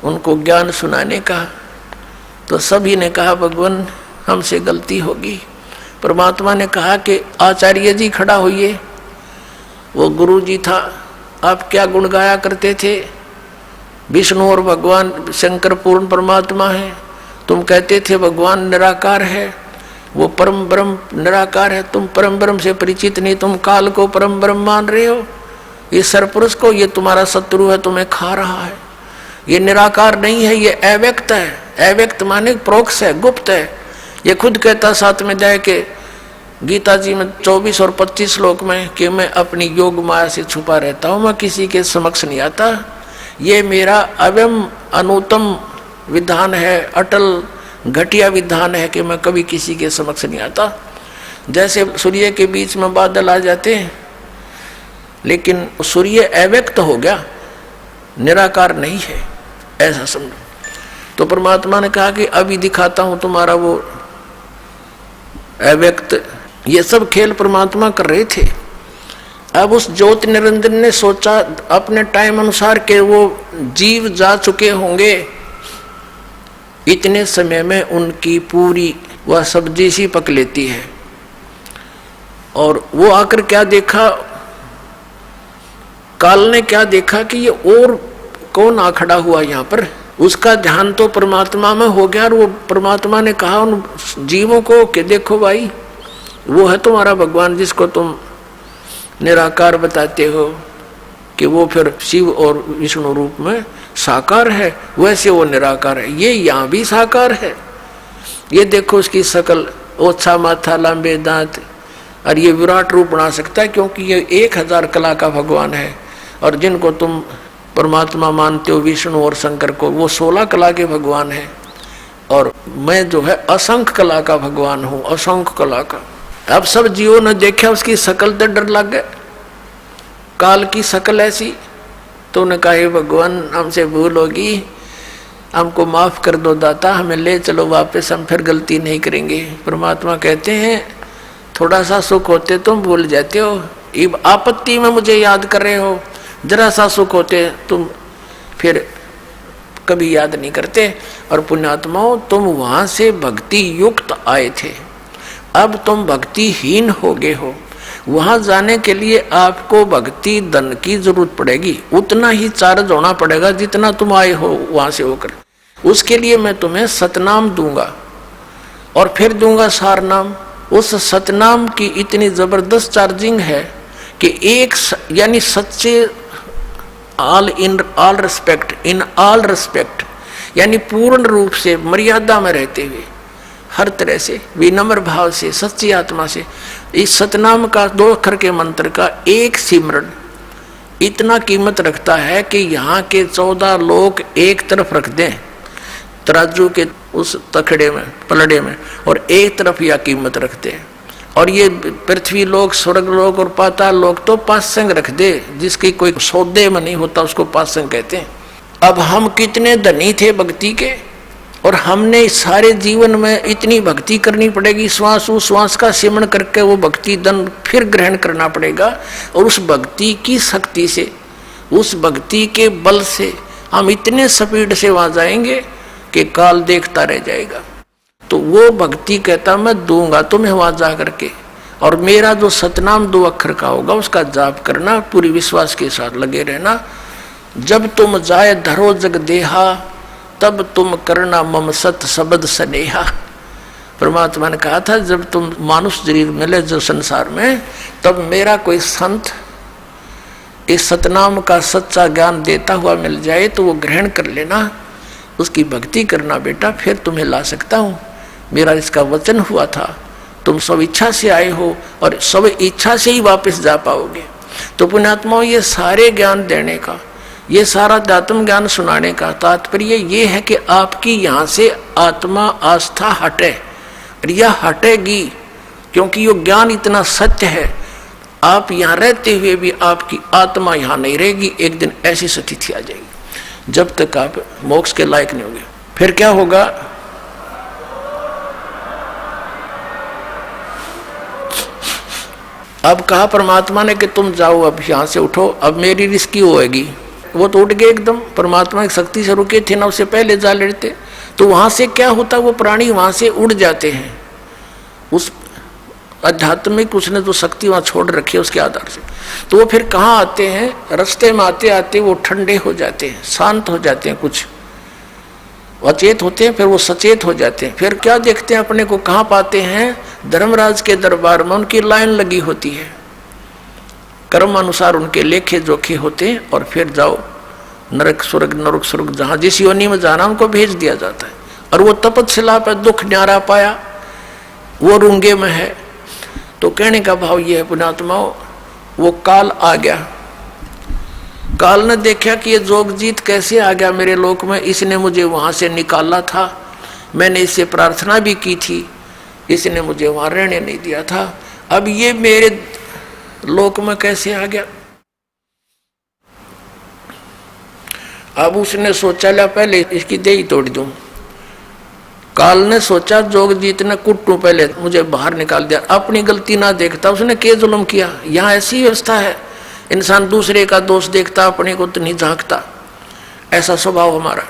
उनको ज्ञान सुनाने का। तो सभी ने कहा भगवान हमसे गलती होगी। परमात्मा ने कहा कि आचार्य जी खड़ा होइए। वो गुरु जी था। आप क्या गुण गाया करते थे? विष्णु और भगवान शंकर पूर्ण परमात्मा है। तुम कहते थे भगवान निराकार है, वो परम ब्रह्म निराकार है। तुम परम ब्रह्म से परिचित नहीं, तुम काल को परम ब्रह्म मान रहे हो। ये सरपुरुष को, ये तुम्हारा शत्रु है, तुम्हें खा रहा है। ये निराकार नहीं है, ये अव्यक्त है। अव्यक्त माने प्रोक्ष है, गुप्त है। ये खुद कहता साथ में जाए के गीता जी में 24 और 25 श्लोक में कि मैं अपनी योग माया से छुपा रहता हूँ, मैं किसी के समक्ष नहीं आता। ये मेरा अव्यम अनुतम विधान है, अटल घटिया विधान है कि मैं कभी किसी के समक्ष नहीं आता। जैसे सूर्य के बीच में बादल आ जाते हैं, लेकिन सूर्य अव्यक्त हो गया, निराकार नहीं है, ऐसा समझो। तो परमात्मा ने कहा कि अभी दिखाता हूं तुम्हारा वो अव्यक्त। ये सब खेल परमात्मा कर रहे थे। अब उस ज्योति निरंजन ने सोचा अपने टाइम अनुसार के वो जीव जा चुके होंगे, इतने समय में उनकी पूरी वह सब्जी सी पक लेती है। और वो आकर क्या देखा, काल ने क्या देखा कि ये और कौन आ खड़ा हुआ यहाँ पर। उसका ध्यान तो परमात्मा में हो गया और वो परमात्मा ने कहा उन जीवों को कि देखो भाई, वो है तुम्हारा भगवान जिसको तुम निराकार बताते हो कि वो फिर शिव और विष्णु रूप में साकार है, वैसे वो निराकार है। ये यहाँ भी साकार है। ये देखो उसकी शकल, ओछा माथा, लंबे दांत, और ये विराट रूप बना सकता है क्योंकि ये 1000 कला का भगवान है। और जिनको तुम परमात्मा मानते हो विष्णु और शंकर को, वो 16 कला के भगवान है। और मैं जो है असंख्य कला का भगवान हूँ, असंख्य कला का। अब सब जीवों ने देखा उसकी शकल तो डर लग गए, काल की शकल ऐसी। तो उन्होंने कहा हे भगवान हमसे भूल होगी, हमको माफ कर दो दाता, हमें ले चलो वापस, हम फिर गलती नहीं करेंगे। परमात्मा कहते हैं थोड़ा सा सुख होते तुम भूल जाते हो, अब आपत्ति में मुझे याद कर रहे हो। जरा सा सुख होते तुम फिर कभी याद नहीं करते। और पुण्यात्माओं तुम वहां से भक्ति युक्त आए थे, अब तुम भक्तिहीन हो गए हो। वहां जाने के लिए आपको भक्ति धन की जरूरत पड़ेगी, उतना ही चार्ज होना पड़ेगा जितना तुम आए हो वहां से होकर। उसके लिए मैं तुम्हें सतनाम दूंगा और फिर दूंगा सार नाम। उस सतनाम की इतनी जबरदस्त चार्जिंग है कि एक यानी सच्चे all in all respect, in all respect, यानी पूर्ण रूप से मर्यादा में रहते हुए, हर तरह से विनम्र भाव से, सच्ची आत्मा से, इस सतनाम का 2 अक्षर के मंत्र का एक सिमरन इतना कीमत रखता है कि यहाँ के 14 लोग एक तरफ रख दें तराजू के उस तखड़े में, पलड़े में, और एक तरफ यह कीमत रखते हैं। और ये पृथ्वी लोक, स्वर्ग लोक और पाताल लोक तो पासंग रख दे, जिसकी कोई सौदे में नहीं होता उसको पासंग कहते हैं। अब हम कितने धनी थे भक्ति के, और हमने सारे जीवन में इतनी भक्ति करनी पड़ेगी, श्वास उश्वास का सिमरण करके वो भक्ति धन फिर ग्रहण करना पड़ेगा। और उस भक्ति की शक्ति से, उस भक्ति के बल से हम इतने स्पीड से वहां जाएंगे कि काल देखता रह जाएगा। तो वो भक्ति कहता मैं दूंगा तुम्हें वहां जा करके, और मेरा जो सतनाम 2 अक्षर का होगा उसका जाप करना, पूरी विश्वास के साथ लगे रहना। जब तुम जाए धरो जग देहा, तब तुम करना मम सत शब्द स्नेहा। परमात्मा ने कहा था जब तुम मानुष शरीर मिले जो संसार में, तब मेरा कोई संत इस सतनाम का सच्चा ज्ञान देता हुआ मिल जाए तो वो ग्रहण कर लेना, उसकी भक्ति करना बेटा, फिर तुम्हें ला सकता हूँ। मेरा इसका वचन हुआ था, तुम सब इच्छा से आए हो और सब इच्छा से ही वापस जा पाओगे। तो पुण्यात्माओं, ये सारे ज्ञान देने का, ये सारा आत्म ज्ञान सुनाने का तात्पर्य ये है कि आपकी यहाँ से आत्मा आस्था हटे, और यह हटेगी क्योंकि ये ज्ञान इतना सत्य है। आप यहाँ रहते हुए भी आपकी आत्मा यहाँ नहीं रहेगी, एक दिन ऐसी स्थिति आ जाएगी जब तक आप मोक्ष के लायक नहीं होंगे। फिर क्या होगा? अब कहा परमात्मा ने कि तुम जाओ, अब यहाँ से उठो, अब मेरी रिस्की होएगी। वो तो उठ गए एकदम, परमात्मा की शक्ति से रुके थे ना, उससे पहले जा लेते तो वहां से क्या होता, वो प्राणी वहां से उड़ जाते हैं। उस आध्यात्मिक उसने जो शक्ति वहां छोड़ रखी है उसके आधार से, तो वो फिर कहाँ आते हैं? रास्ते में आते आते वो ठंडे हो जाते हैं, शांत हो जाते हैं, कुछ अचेत होते हैं, फिर वो सचेत हो जाते हैं। फिर क्या देखते हैं अपने को, कहाँ पाते हैं? धर्मराज के दरबार में उनकी लाइन लगी होती है, कर्म अनुसार उनके लेखे जोखे होते हैं, और फिर जाओ नरक स्वर्ग जहाँ जिस योनि में जाना उनको भेज दिया जाता है। और वो तपस्या पर दुख न्यारा पाया, वो रूंगे में है। तो कहने का भाव ये है पुण्यात्माओं, वो काल आ गया, काल ने देखा कि ये जोगजीत कैसे आ गया मेरे लोक में, इसने मुझे वहां से निकाला था, मैंने इससे प्रार्थना भी की थी, इसने मुझे वहां रहने नहीं दिया था, अब ये मेरे लोक में कैसे आ गया? अब उसने सोचा ला पहले इसकी देही तोड़ दूं। काल ने सोचा जोगजीत ने कुट्टू पहले मुझे बाहर निकाल दिया, अपनी गलती ना देखता उसने क्या जुल्म किया। यहाँ ऐसी व्यवस्था है, इंसान दूसरे का दोष देखता, अपने को तो नहीं झांकता, ऐसा स्वभाव हमारा।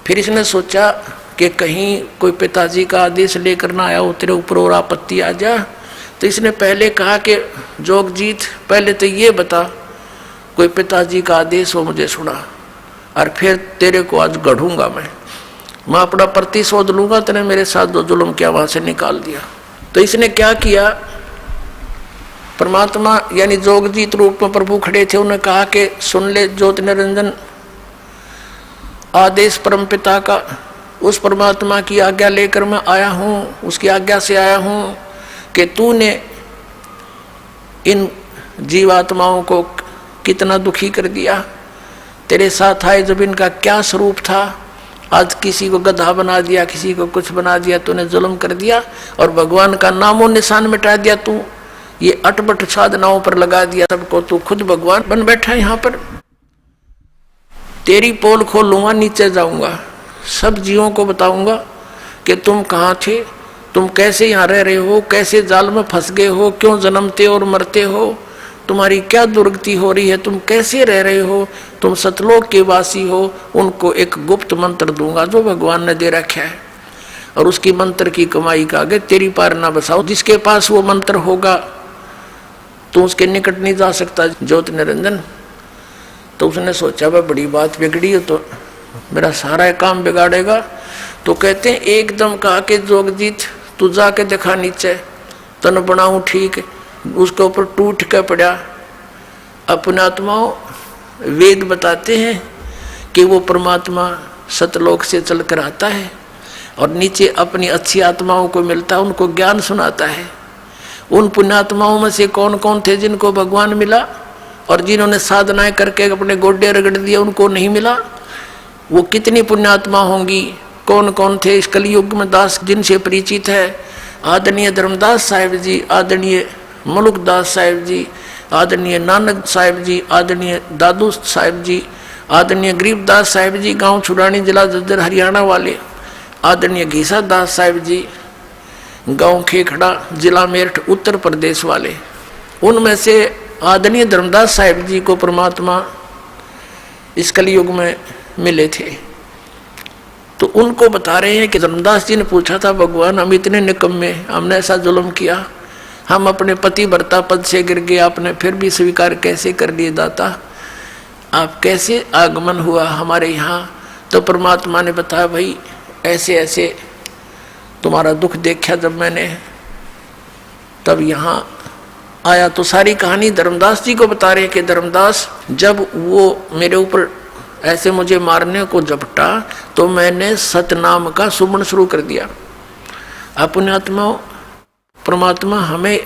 फिर इसने सोचा कि कहीं कोई पिताजी का आदेश लेकर ना आया हो तेरे ऊपर और आपत्ति आ जा। तो इसने पहले कहा कि जोगजीत पहले तो ये बता, कोई पिताजी का आदेश हो मुझे सुना, और फिर तेरे को आज गढ़ूंगा मैं अपना प्रतिशोध लूंगा, तेने मेरे साथ जो जुल्म किया वहां से निकाल दिया। तो इसने क्या किया, परमात्मा यानी जोगजीत रूप में प्रभु खड़े थे, उन्होंने कहा कि सुन ले ज्योति निरंजन, आदेश परमपिता का, उस परमात्मा की आज्ञा लेकर मैं आया हूँ, उसकी आज्ञा से आया हूँ कि तूने इन जीवात्माओं को कितना दुखी कर दिया। तेरे साथ आए जब इनका क्या स्वरूप था, आज किसी को गधा बना दिया, किसी को कुछ बना दिया, तूने जुल्म कर दिया और भगवान का नामो निशान मिटा दिया। तू ये अटपट साधनाओं पर लगा दिया सबको, तू खुद भगवान बन बैठा है यहाँ पर। तेरी पोल खोल लूंगा, नीचे जाऊंगा, सब जीवों को बताऊंगा कि तुम कहाँ थे, तुम कैसे यहाँ रह रहे हो, कैसे जाल में फंस गए हो, क्यों जन्मते और मरते हो, तुम्हारी क्या दुर्गति हो रही है, तुम कैसे रह रहे हो, तुम सतलोक के वासी हो। उनको एक गुप्त मंत्र दूंगा जो भगवान ने दे रखा है, और उसकी मंत्र की कमाई का आगे तेरी पार ना बसाओ। जिसके पास वो मंत्र होगा तो उसके निकट नहीं जा सकता ज्योति निरंजन। तो उसने सोचा वह बड़ी बात बिगड़ी है, तो मेरा सारा काम बिगाड़ेगा। तो कहते हैं एकदम कहा कि जोगजीत तू जाके देखा नीचे, तन बनाऊं ठीक, उसके ऊपर टूट के पड़ा। अपने आत्माओं वेद बताते हैं कि वो परमात्मा सतलोक से चलकर आता है और नीचे अपनी अच्छी आत्माओं को मिलता है, उनको ज्ञान सुनाता है। उन पुण्यात्माओं में से कौन कौन थे जिनको भगवान मिला, और जिन्होंने साधनाएं करके अपने गोड्डे रगड़ दिए उनको नहीं मिला, वो कितनी पुण्यात्मा होंगी। कौन कौन थे इस कलयुग में दास जिनसे परिचित है? आदरणीय धर्मदास साहिब जी, आदरणीय मुलुकदास साहिब जी, आदरणीय नानक साहिब जी, आदरणीय दादू साहिब जी, आदरणीय गरीबदास साहिब जी, गांव छुड़ानी जिला जज्जर हरियाणा वाले, आदरणीय घीसा दास साहिब जी, गांव खेखड़ा जिला मेरठ उत्तर प्रदेश वाले। उनमें से आदरणीय धर्मदास साहिब जी को परमात्मा इस कलयुग में मिले थे। तो उनको बता रहे हैं कि धर्मदास जी ने पूछा था, भगवान हम इतने निकम्मे, हमने ऐसा जुल्म किया, हम अपने पति भर्ता पद से गिर गए, आपने फिर भी स्वीकार कैसे कर लिए दाता? आप कैसे आगमन हुआ हमारे यहाँ? तो परमात्मा ने बताया, भाई ऐसे ऐसे तुम्हारा दुख देखा जब मैंने, तब यहाँ आया। तो सारी कहानी धर्मदास जी को बता रहे कि धर्मदास, जब वो मेरे ऊपर ऐसे मुझे मारने को झपटा तो मैंने सतनाम का सुमन शुरू कर दिया। अपने आत्मा परमात्मा हमें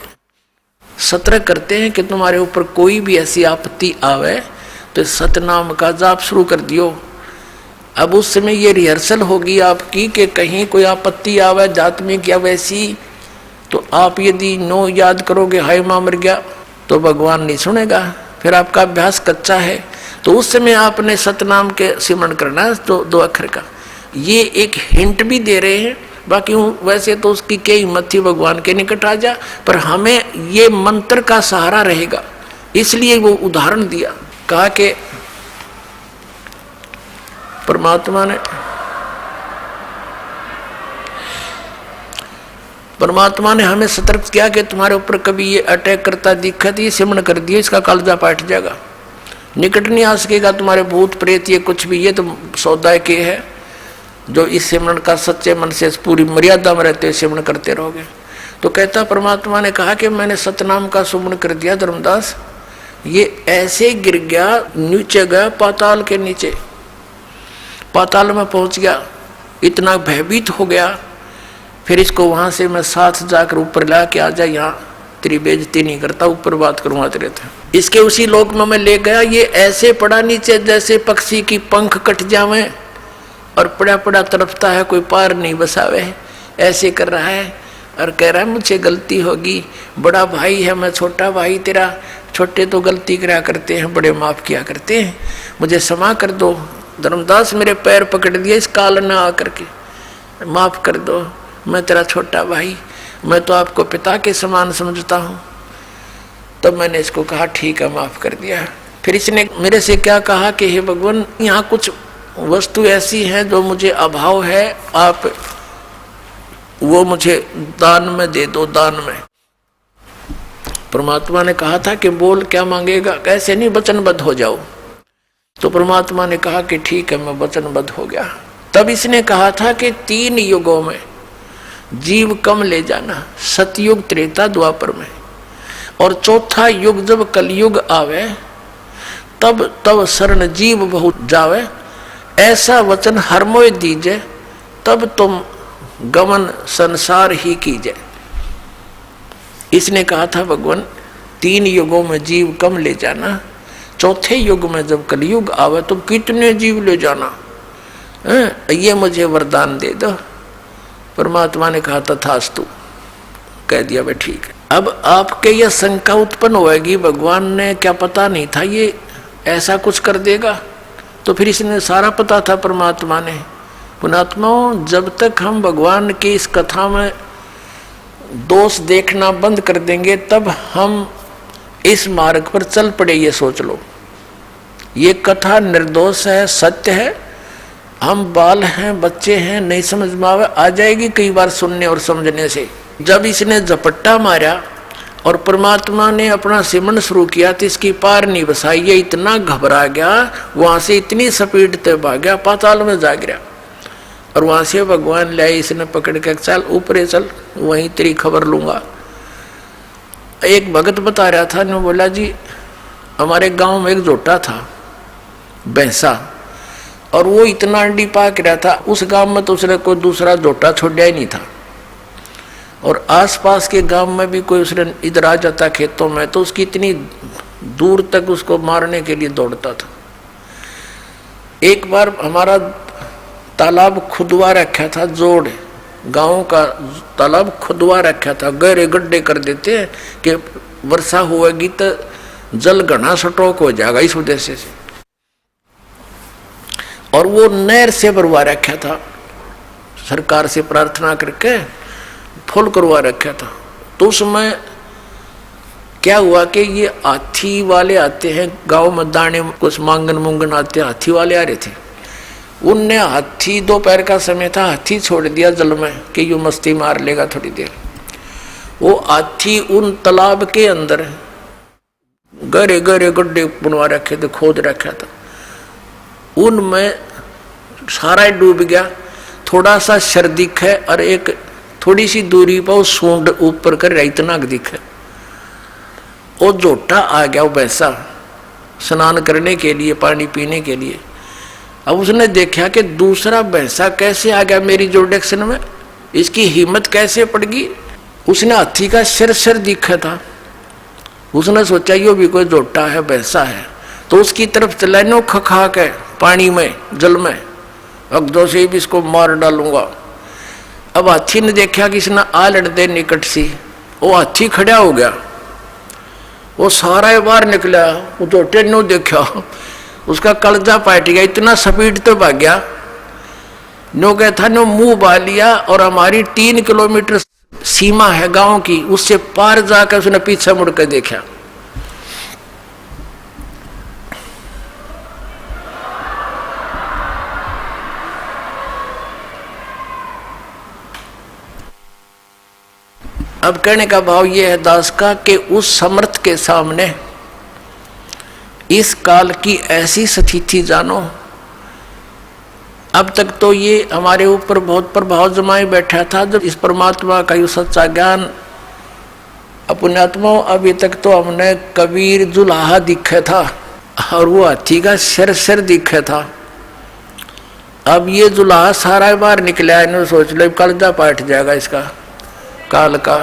सतर्क करते हैं कि तुम्हारे ऊपर कोई भी ऐसी आपत्ति आवे तो सतनाम का जाप शुरू कर दियो। अब उस समय ये रिहर्सल होगी आपकी कि कहीं कोई आपत्ति आवे जात में क्या वैसी, तो आप यदि नो याद करोगे हाय माँ मर गया तो भगवान नहीं सुनेगा, फिर आपका अभ्यास कच्चा है। तो उस समय आपने सतनाम के सिमरण करना है, तो 2 अक्षर का। ये एक हिंट भी दे रहे हैं, बाकी वैसे तो उसकी क्या हिम्मत थी भगवान के निकट आ जा, पर हमें ये मंत्र का सहारा रहेगा, इसलिए वो उदाहरण दिया। कहा कि परमात्मा ने हमें सतर्क किया कि तुम्हारे ऊपर कभी ये अटैक करता दिक्कत, ये सिमरण कर दिया, इसका कालजा पाट जाएगा, निकट नहीं आ सकेगा तुम्हारे भूत प्रेत ये कुछ भी, ये तो सौदा के है। जो इस सिमरण का सच्चे मन से पूरी मर्यादा में रहते सिमरण करते रहोगे। तो कहता परमात्मा ने कहा कि मैंने सतनाम का सुमरण कर दिया धर्मदास, ये ऐसे गिर गया, नीचे गया पाताल के नीचे, पाताल में पहुंच गया, इतना भयभीत हो गया। फिर इसको वहां से मैं साथ जाकर ऊपर ला के आ जा, यहाँ तेरी बेइज्जती नहीं करता, ऊपर बात करूंगा तेरे थे। इसके उसी लोक में मैं ले गया, ये ऐसे पड़ा नीचे जैसे पक्षी की पंख कट जावे और पड़ा पड़ा तड़पता है, कोई पार नहीं बसावे, ऐसे कर रहा है और कह रहा है मुझसे गलती होगी, बड़ा भाई है मैं छोटा भाई तेरा, छोटे तो गलती करा करते हैं, बड़े माफ किया करते हैं, मुझे क्षमा कर दो। धर्मदास मेरे पैर पकड़ दिए इस काल न आकर के, माफ कर दो, मैं तेरा छोटा भाई, मैं तो आपको पिता के समान समझता हूँ। तब मैंने इसको कहा ठीक है माफ कर दिया। फिर इसने मेरे से क्या कहा कि हे भगवान, यहाँ कुछ वस्तु ऐसी है जो मुझे अभाव है, आप वो मुझे दान में दे दो, दान में। परमात्मा ने कहा था कि बोल क्या मांगेगा, कैसे नहीं वचनबद्ध हो जाओ। तो परमात्मा ने कहा कि ठीक है मैं वचनबद्ध हो गया। तब इसने कहा था कि 3 युगों में जीव कम ले जाना, सतयुग त्रेता द्वापर में, और चौथा युग जब कलयुग आवे तब शरण जीव बहुत जावे, ऐसा वचन हर मोय दीजे, तब तुम गमन संसार ही कीजे। इसने कहा था भगवान 3 युगों में जीव कम ले जाना, चौथे युग में जब कलयुग आवे तो कितने जीव ले जाना, ये मुझे वरदान दे दो। परमात्मा ने कहा तथास्तु, कह दिया भाई ठीक है। अब आपके यह शंका उत्पन्न होगी, भगवान ने क्या पता नहीं था ये ऐसा कुछ कर देगा? तो फिर इसने सारा पता था परमात्मा ने। पुणात्माओं, जब तक हम भगवान की इस कथा में दोष देखना बंद कर देंगे तब हम इस मार्ग पर चल पड़े, ये सोच लो। ये कथा निर्दोष है, सत्य है, हम बाल हैं, बच्चे हैं, नहीं समझ में आ जाएगी कई बार सुनने और समझने से। जब इसने झपट्टा मारा और परमात्मा ने अपना सिमरन शुरू किया तो इसकी पार नहीं बसाई, ये इतना घबरा गया, वहां से इतनी स्पीड से भाग गया, पाताल में जा गिरा। और वहां से भगवान ले आए, इसने पकड़ के चल ऊपरे चल, वहीं तेरी खबर लूंगा। एक भगत बता रहा था, ने बोला जी हमारे गांव में एक जोटा था भैंसा, और वो इतना अंडी पाक रहा था, उस गांव में तो उसने कोई दूसरा जोटा छोड़ा ही नहीं था, और आसपास के गांव में भी कोई उसने इधर आ जाता खेतों में तो उसकी इतनी दूर तक उसको मारने के लिए दौड़ता था। एक बार हमारा तालाब खुदवा रखा था, जोड़ गांव का तालाब खुदवा रखा था, गहरे गड्ढे कर देते हैं कि वर्षा होगी तो जल घना स्टॉक हो जाएगा, इस उद्देश्य से। और वो नहर से भरवा रखा था, सरकार से प्रार्थना करके फुल करवा रखा था। तो उसमें क्या हुआ कि ये हाथी वाले आते हैं गांव में, दाने कुछ मांगन मुंगन आते हैं, हाथी वाले आ रहे थे। उनने हाथी, दोपहर का समय था, हाथी छोड़ दिया जल में कि यूं मस्ती मार लेगा थोड़ी देर। वो हाथी उन तालाब के अंदर गहरे गहरे गड्ढे बनवा रखे थे, खोद रखा था। उनमें सारा ही डूब गया। थोड़ा सा सर दिखे और एक थोड़ी सी दूरी पर वो सूंड ऊपर कर इतना दिखे। वो जोटा आ गया, वो भैंसा स्नान करने के लिए, पानी पीने के लिए। अब उसने देखा कि दूसरा भैंसा कैसे आ गया मेरी जोडेक्शन में, इसकी हिम्मत कैसे पड़ गई। उसने हाथी का सिर दिखा था। उसने सोचा यो भी कोई जोटा है, भैंसा है, तो उसकी तरफ चला नो खा के पानी में, जल में, अगदो से भी इसको मार डालूंगा। अब हाथी ने देखा कि इसने आ लड़ते निकट सी, वो हाथी खड़ा हो गया, वो सारा बाहर निकला। वो जोटे नो देखा, उसका कलजा पाट गया, इतना स्पीड तो भाग गया। नो क्या था, नो मुंह बा लिया और हमारी 3 किलोमीटर सीमा है गांव की, उससे पार जाकर उसने पीछे मुड़कर देखा। अब कहने का भाव यह है दास का कि उस समर्थ के सामने इस काल की ऐसी स्थिति जानो। अब तक तो ये हमारे ऊपर बहुत प्रभाव जमाए बैठा था, जब इस परमात्मा का ये सच्चा ज्ञान अपने आत्मा, अभी तक तो हमने कबीर जुलाहा दिखा था और वो हाथी का सिर दिखा था। अब ये जुलाहा सारा बाहर निकला, इन्होंने सोच लो कलजा पाट जाएगा इसका काल का।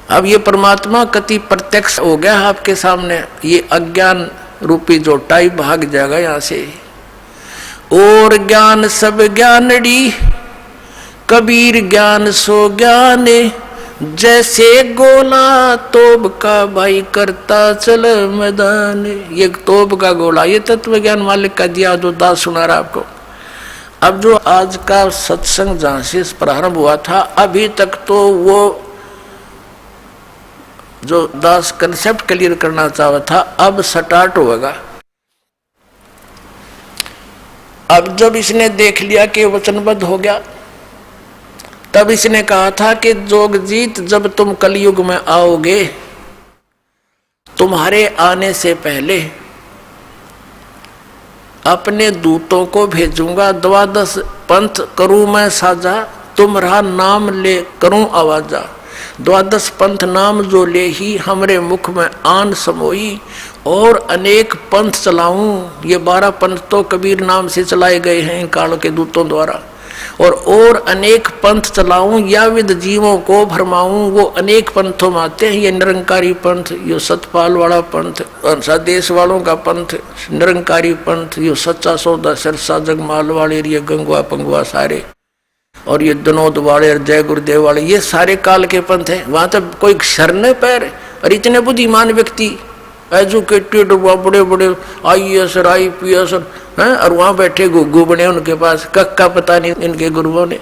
अब ये परमात्मा कति प्रत्यक्ष हो गया आपके सामने, ये अज्ञान रूपी जोटा ही भाग जाएगा यहाँ से। और ज्ञान सब ज्ञानड़ी, कबीर ज्ञान सो ज्ञाने, जैसे गोला तोब का भाई करता चल मैदान। ये तोब का गोला, ये तत्व ज्ञान मालिक का दिया जो दास सुना रहा आपको। अब जो आज का सत्संग जहां से प्रारंभ हुआ था, अभी तक तो वो जो दास कंसेप्ट क्लियर करना चाहा था, अब स्टार्ट होगा। अब जब इसने देख लिया कि वचनबद्ध हो गया, तब इसने कहा था कि जोगजीत, जब तुम कलयुग में आओगे, तुम्हारे आने से पहले अपने दूतों को भेजूंगा, 12 पंथ करूं मैं साजा, तुम्हारा नाम ले करूं आवाजा। 12 पंथ नाम जो ले ही हमरे मुख में आन समोई, और अनेक पंथ चलाऊं। ये 12 पंथ तो कबीर नाम से चलाए गए हैं इन कालों के दूतों द्वारा। और अनेक पंथ चलाऊं, या विद जीवों को भरमाऊं। वो अनेक पंथों में आते हैं, ये निरंकारी पंथ, ये सतपाल वाला पंथ, देश वालों का पंथ, निरंकारी पंथ, ये सच्चा सौदा सरसा जगमाल वाले, ये गंगवा पंगवा सारे, और ये दनोद वाले और जय गुरुदेव वाले, ये सारे काल के पंथ हैं। वहां तक कोई शरण पैर, और इतने बुद्धिमान व्यक्ति, एजुकेटेड, बड़े बड़े IAS IPS हैं, और वहां बैठे गुग्गू बने उनके पास, कक्का पता नहीं इनके गुरुओं ने।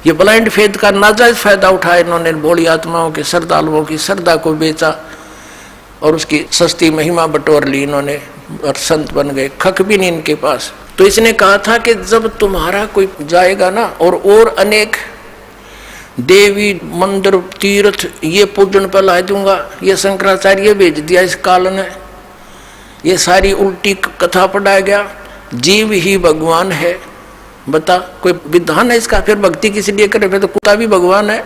ये ब्लाइंड फेथ का नाजायज फायदा उठाया इन्होंने, भोली आत्माओं के श्रद्धालुओं की श्रद्धा को बेचा और उसकी सस्ती महिमा बटोर ली इन्होंने, और संत बन गए, खक भी नहीं इनके पास। तो इसने कहा था कि जब तुम्हारा कोई जाएगा ना, और अनेक देवी मंदिर तीर्थ ये पूजन पर ला दूंगा। ये शंकराचार्य भेज दिया इस काल ने, ये सारी उल्टी कथा पढ़ाया गया। जीव ही भगवान है, बता कोई विधान है इसका? फिर भक्ति किस लिए करे? फिर तो कुत्ता भी भगवान है।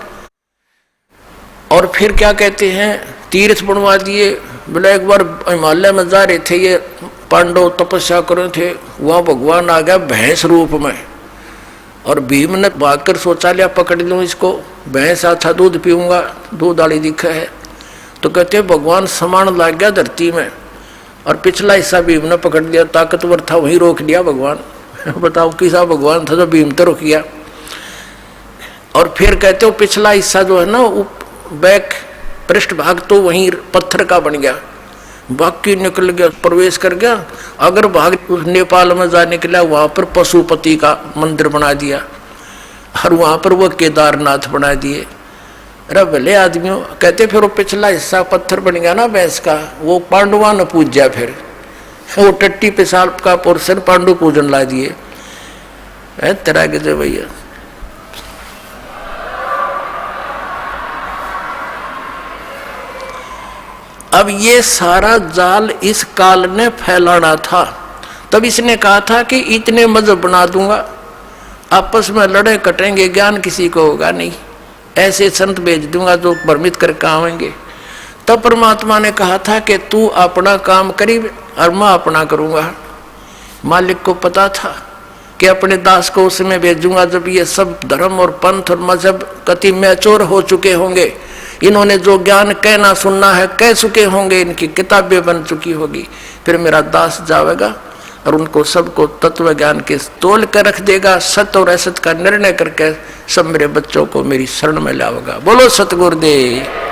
और फिर क्या कहते हैं, तीर्थ बनवा दिए। बोले एक बार हिमालय में जा रहे थे, ये पांडव तपस्या कर रहे थे, वहां भगवान आ गया भैंस रूप में, और भीम ने भागकर सोचा लिया पकड़ लूं इसको, भैंस अच्छा दूध पीऊंगा, दूध वाली दिखा है। तो कहते भगवान समान लाग गया धरती में, और पिछला हिस्सा भीम ने पकड़ लिया, ताकतवर था वहीं रोक लिया भगवान। बताओ किसा भगवान था जो भीम तो रोक गया। और फिर कहते हो पिछला हिस्सा जो है ना, बैक पृष्ठ भाग तो वहीं पत्थर का बन गया, बाकी निकल गया, प्रवेश कर गया। अगर भाग नेपाल में जा निकला, वहां पर पशुपति का मंदिर बना दिया, और वहां पर वो केदारनाथ बना दिए। अरे भले आदमियों, कहते फिर वो पिछला हिस्सा पत्थर बन गया ना भैंस का, वो पांडवा ने पूजा, फिर वो टट्टी पेशाब का पोर्शन पांडु पूजन ला दिए। तरह के जो भैया अब ये सारा जाल इस काल ने फैलाना था। तब इसने कहा था कि इतने मजहब बना दूंगा, आपस में लड़े कटेंगे, ज्ञान किसी को होगा नहीं, ऐसे संत भेज दूंगा जो भ्रमित करके आवेंगे। तब परमात्मा ने कहा था कि तू अपना काम करी और मैं अपना करूंगा। मालिक को पता था कि अपने दास को उसमें भेजूंगा जब ये सब धर्म और पंथ और मजहब कति मैचोर हो चुके होंगे, इन्होंने जो ज्ञान कहना सुनना है कह चुके होंगे, इनकी किताबें बन चुकी होगी। फिर मेरा दास जाएगा और उनको सबको तत्व ज्ञान के तोल कर रख देगा, सत्य और असत का निर्णय करके सब मेरे बच्चों को मेरी शरण में लाएगा। बोलो सतगुरुदेव।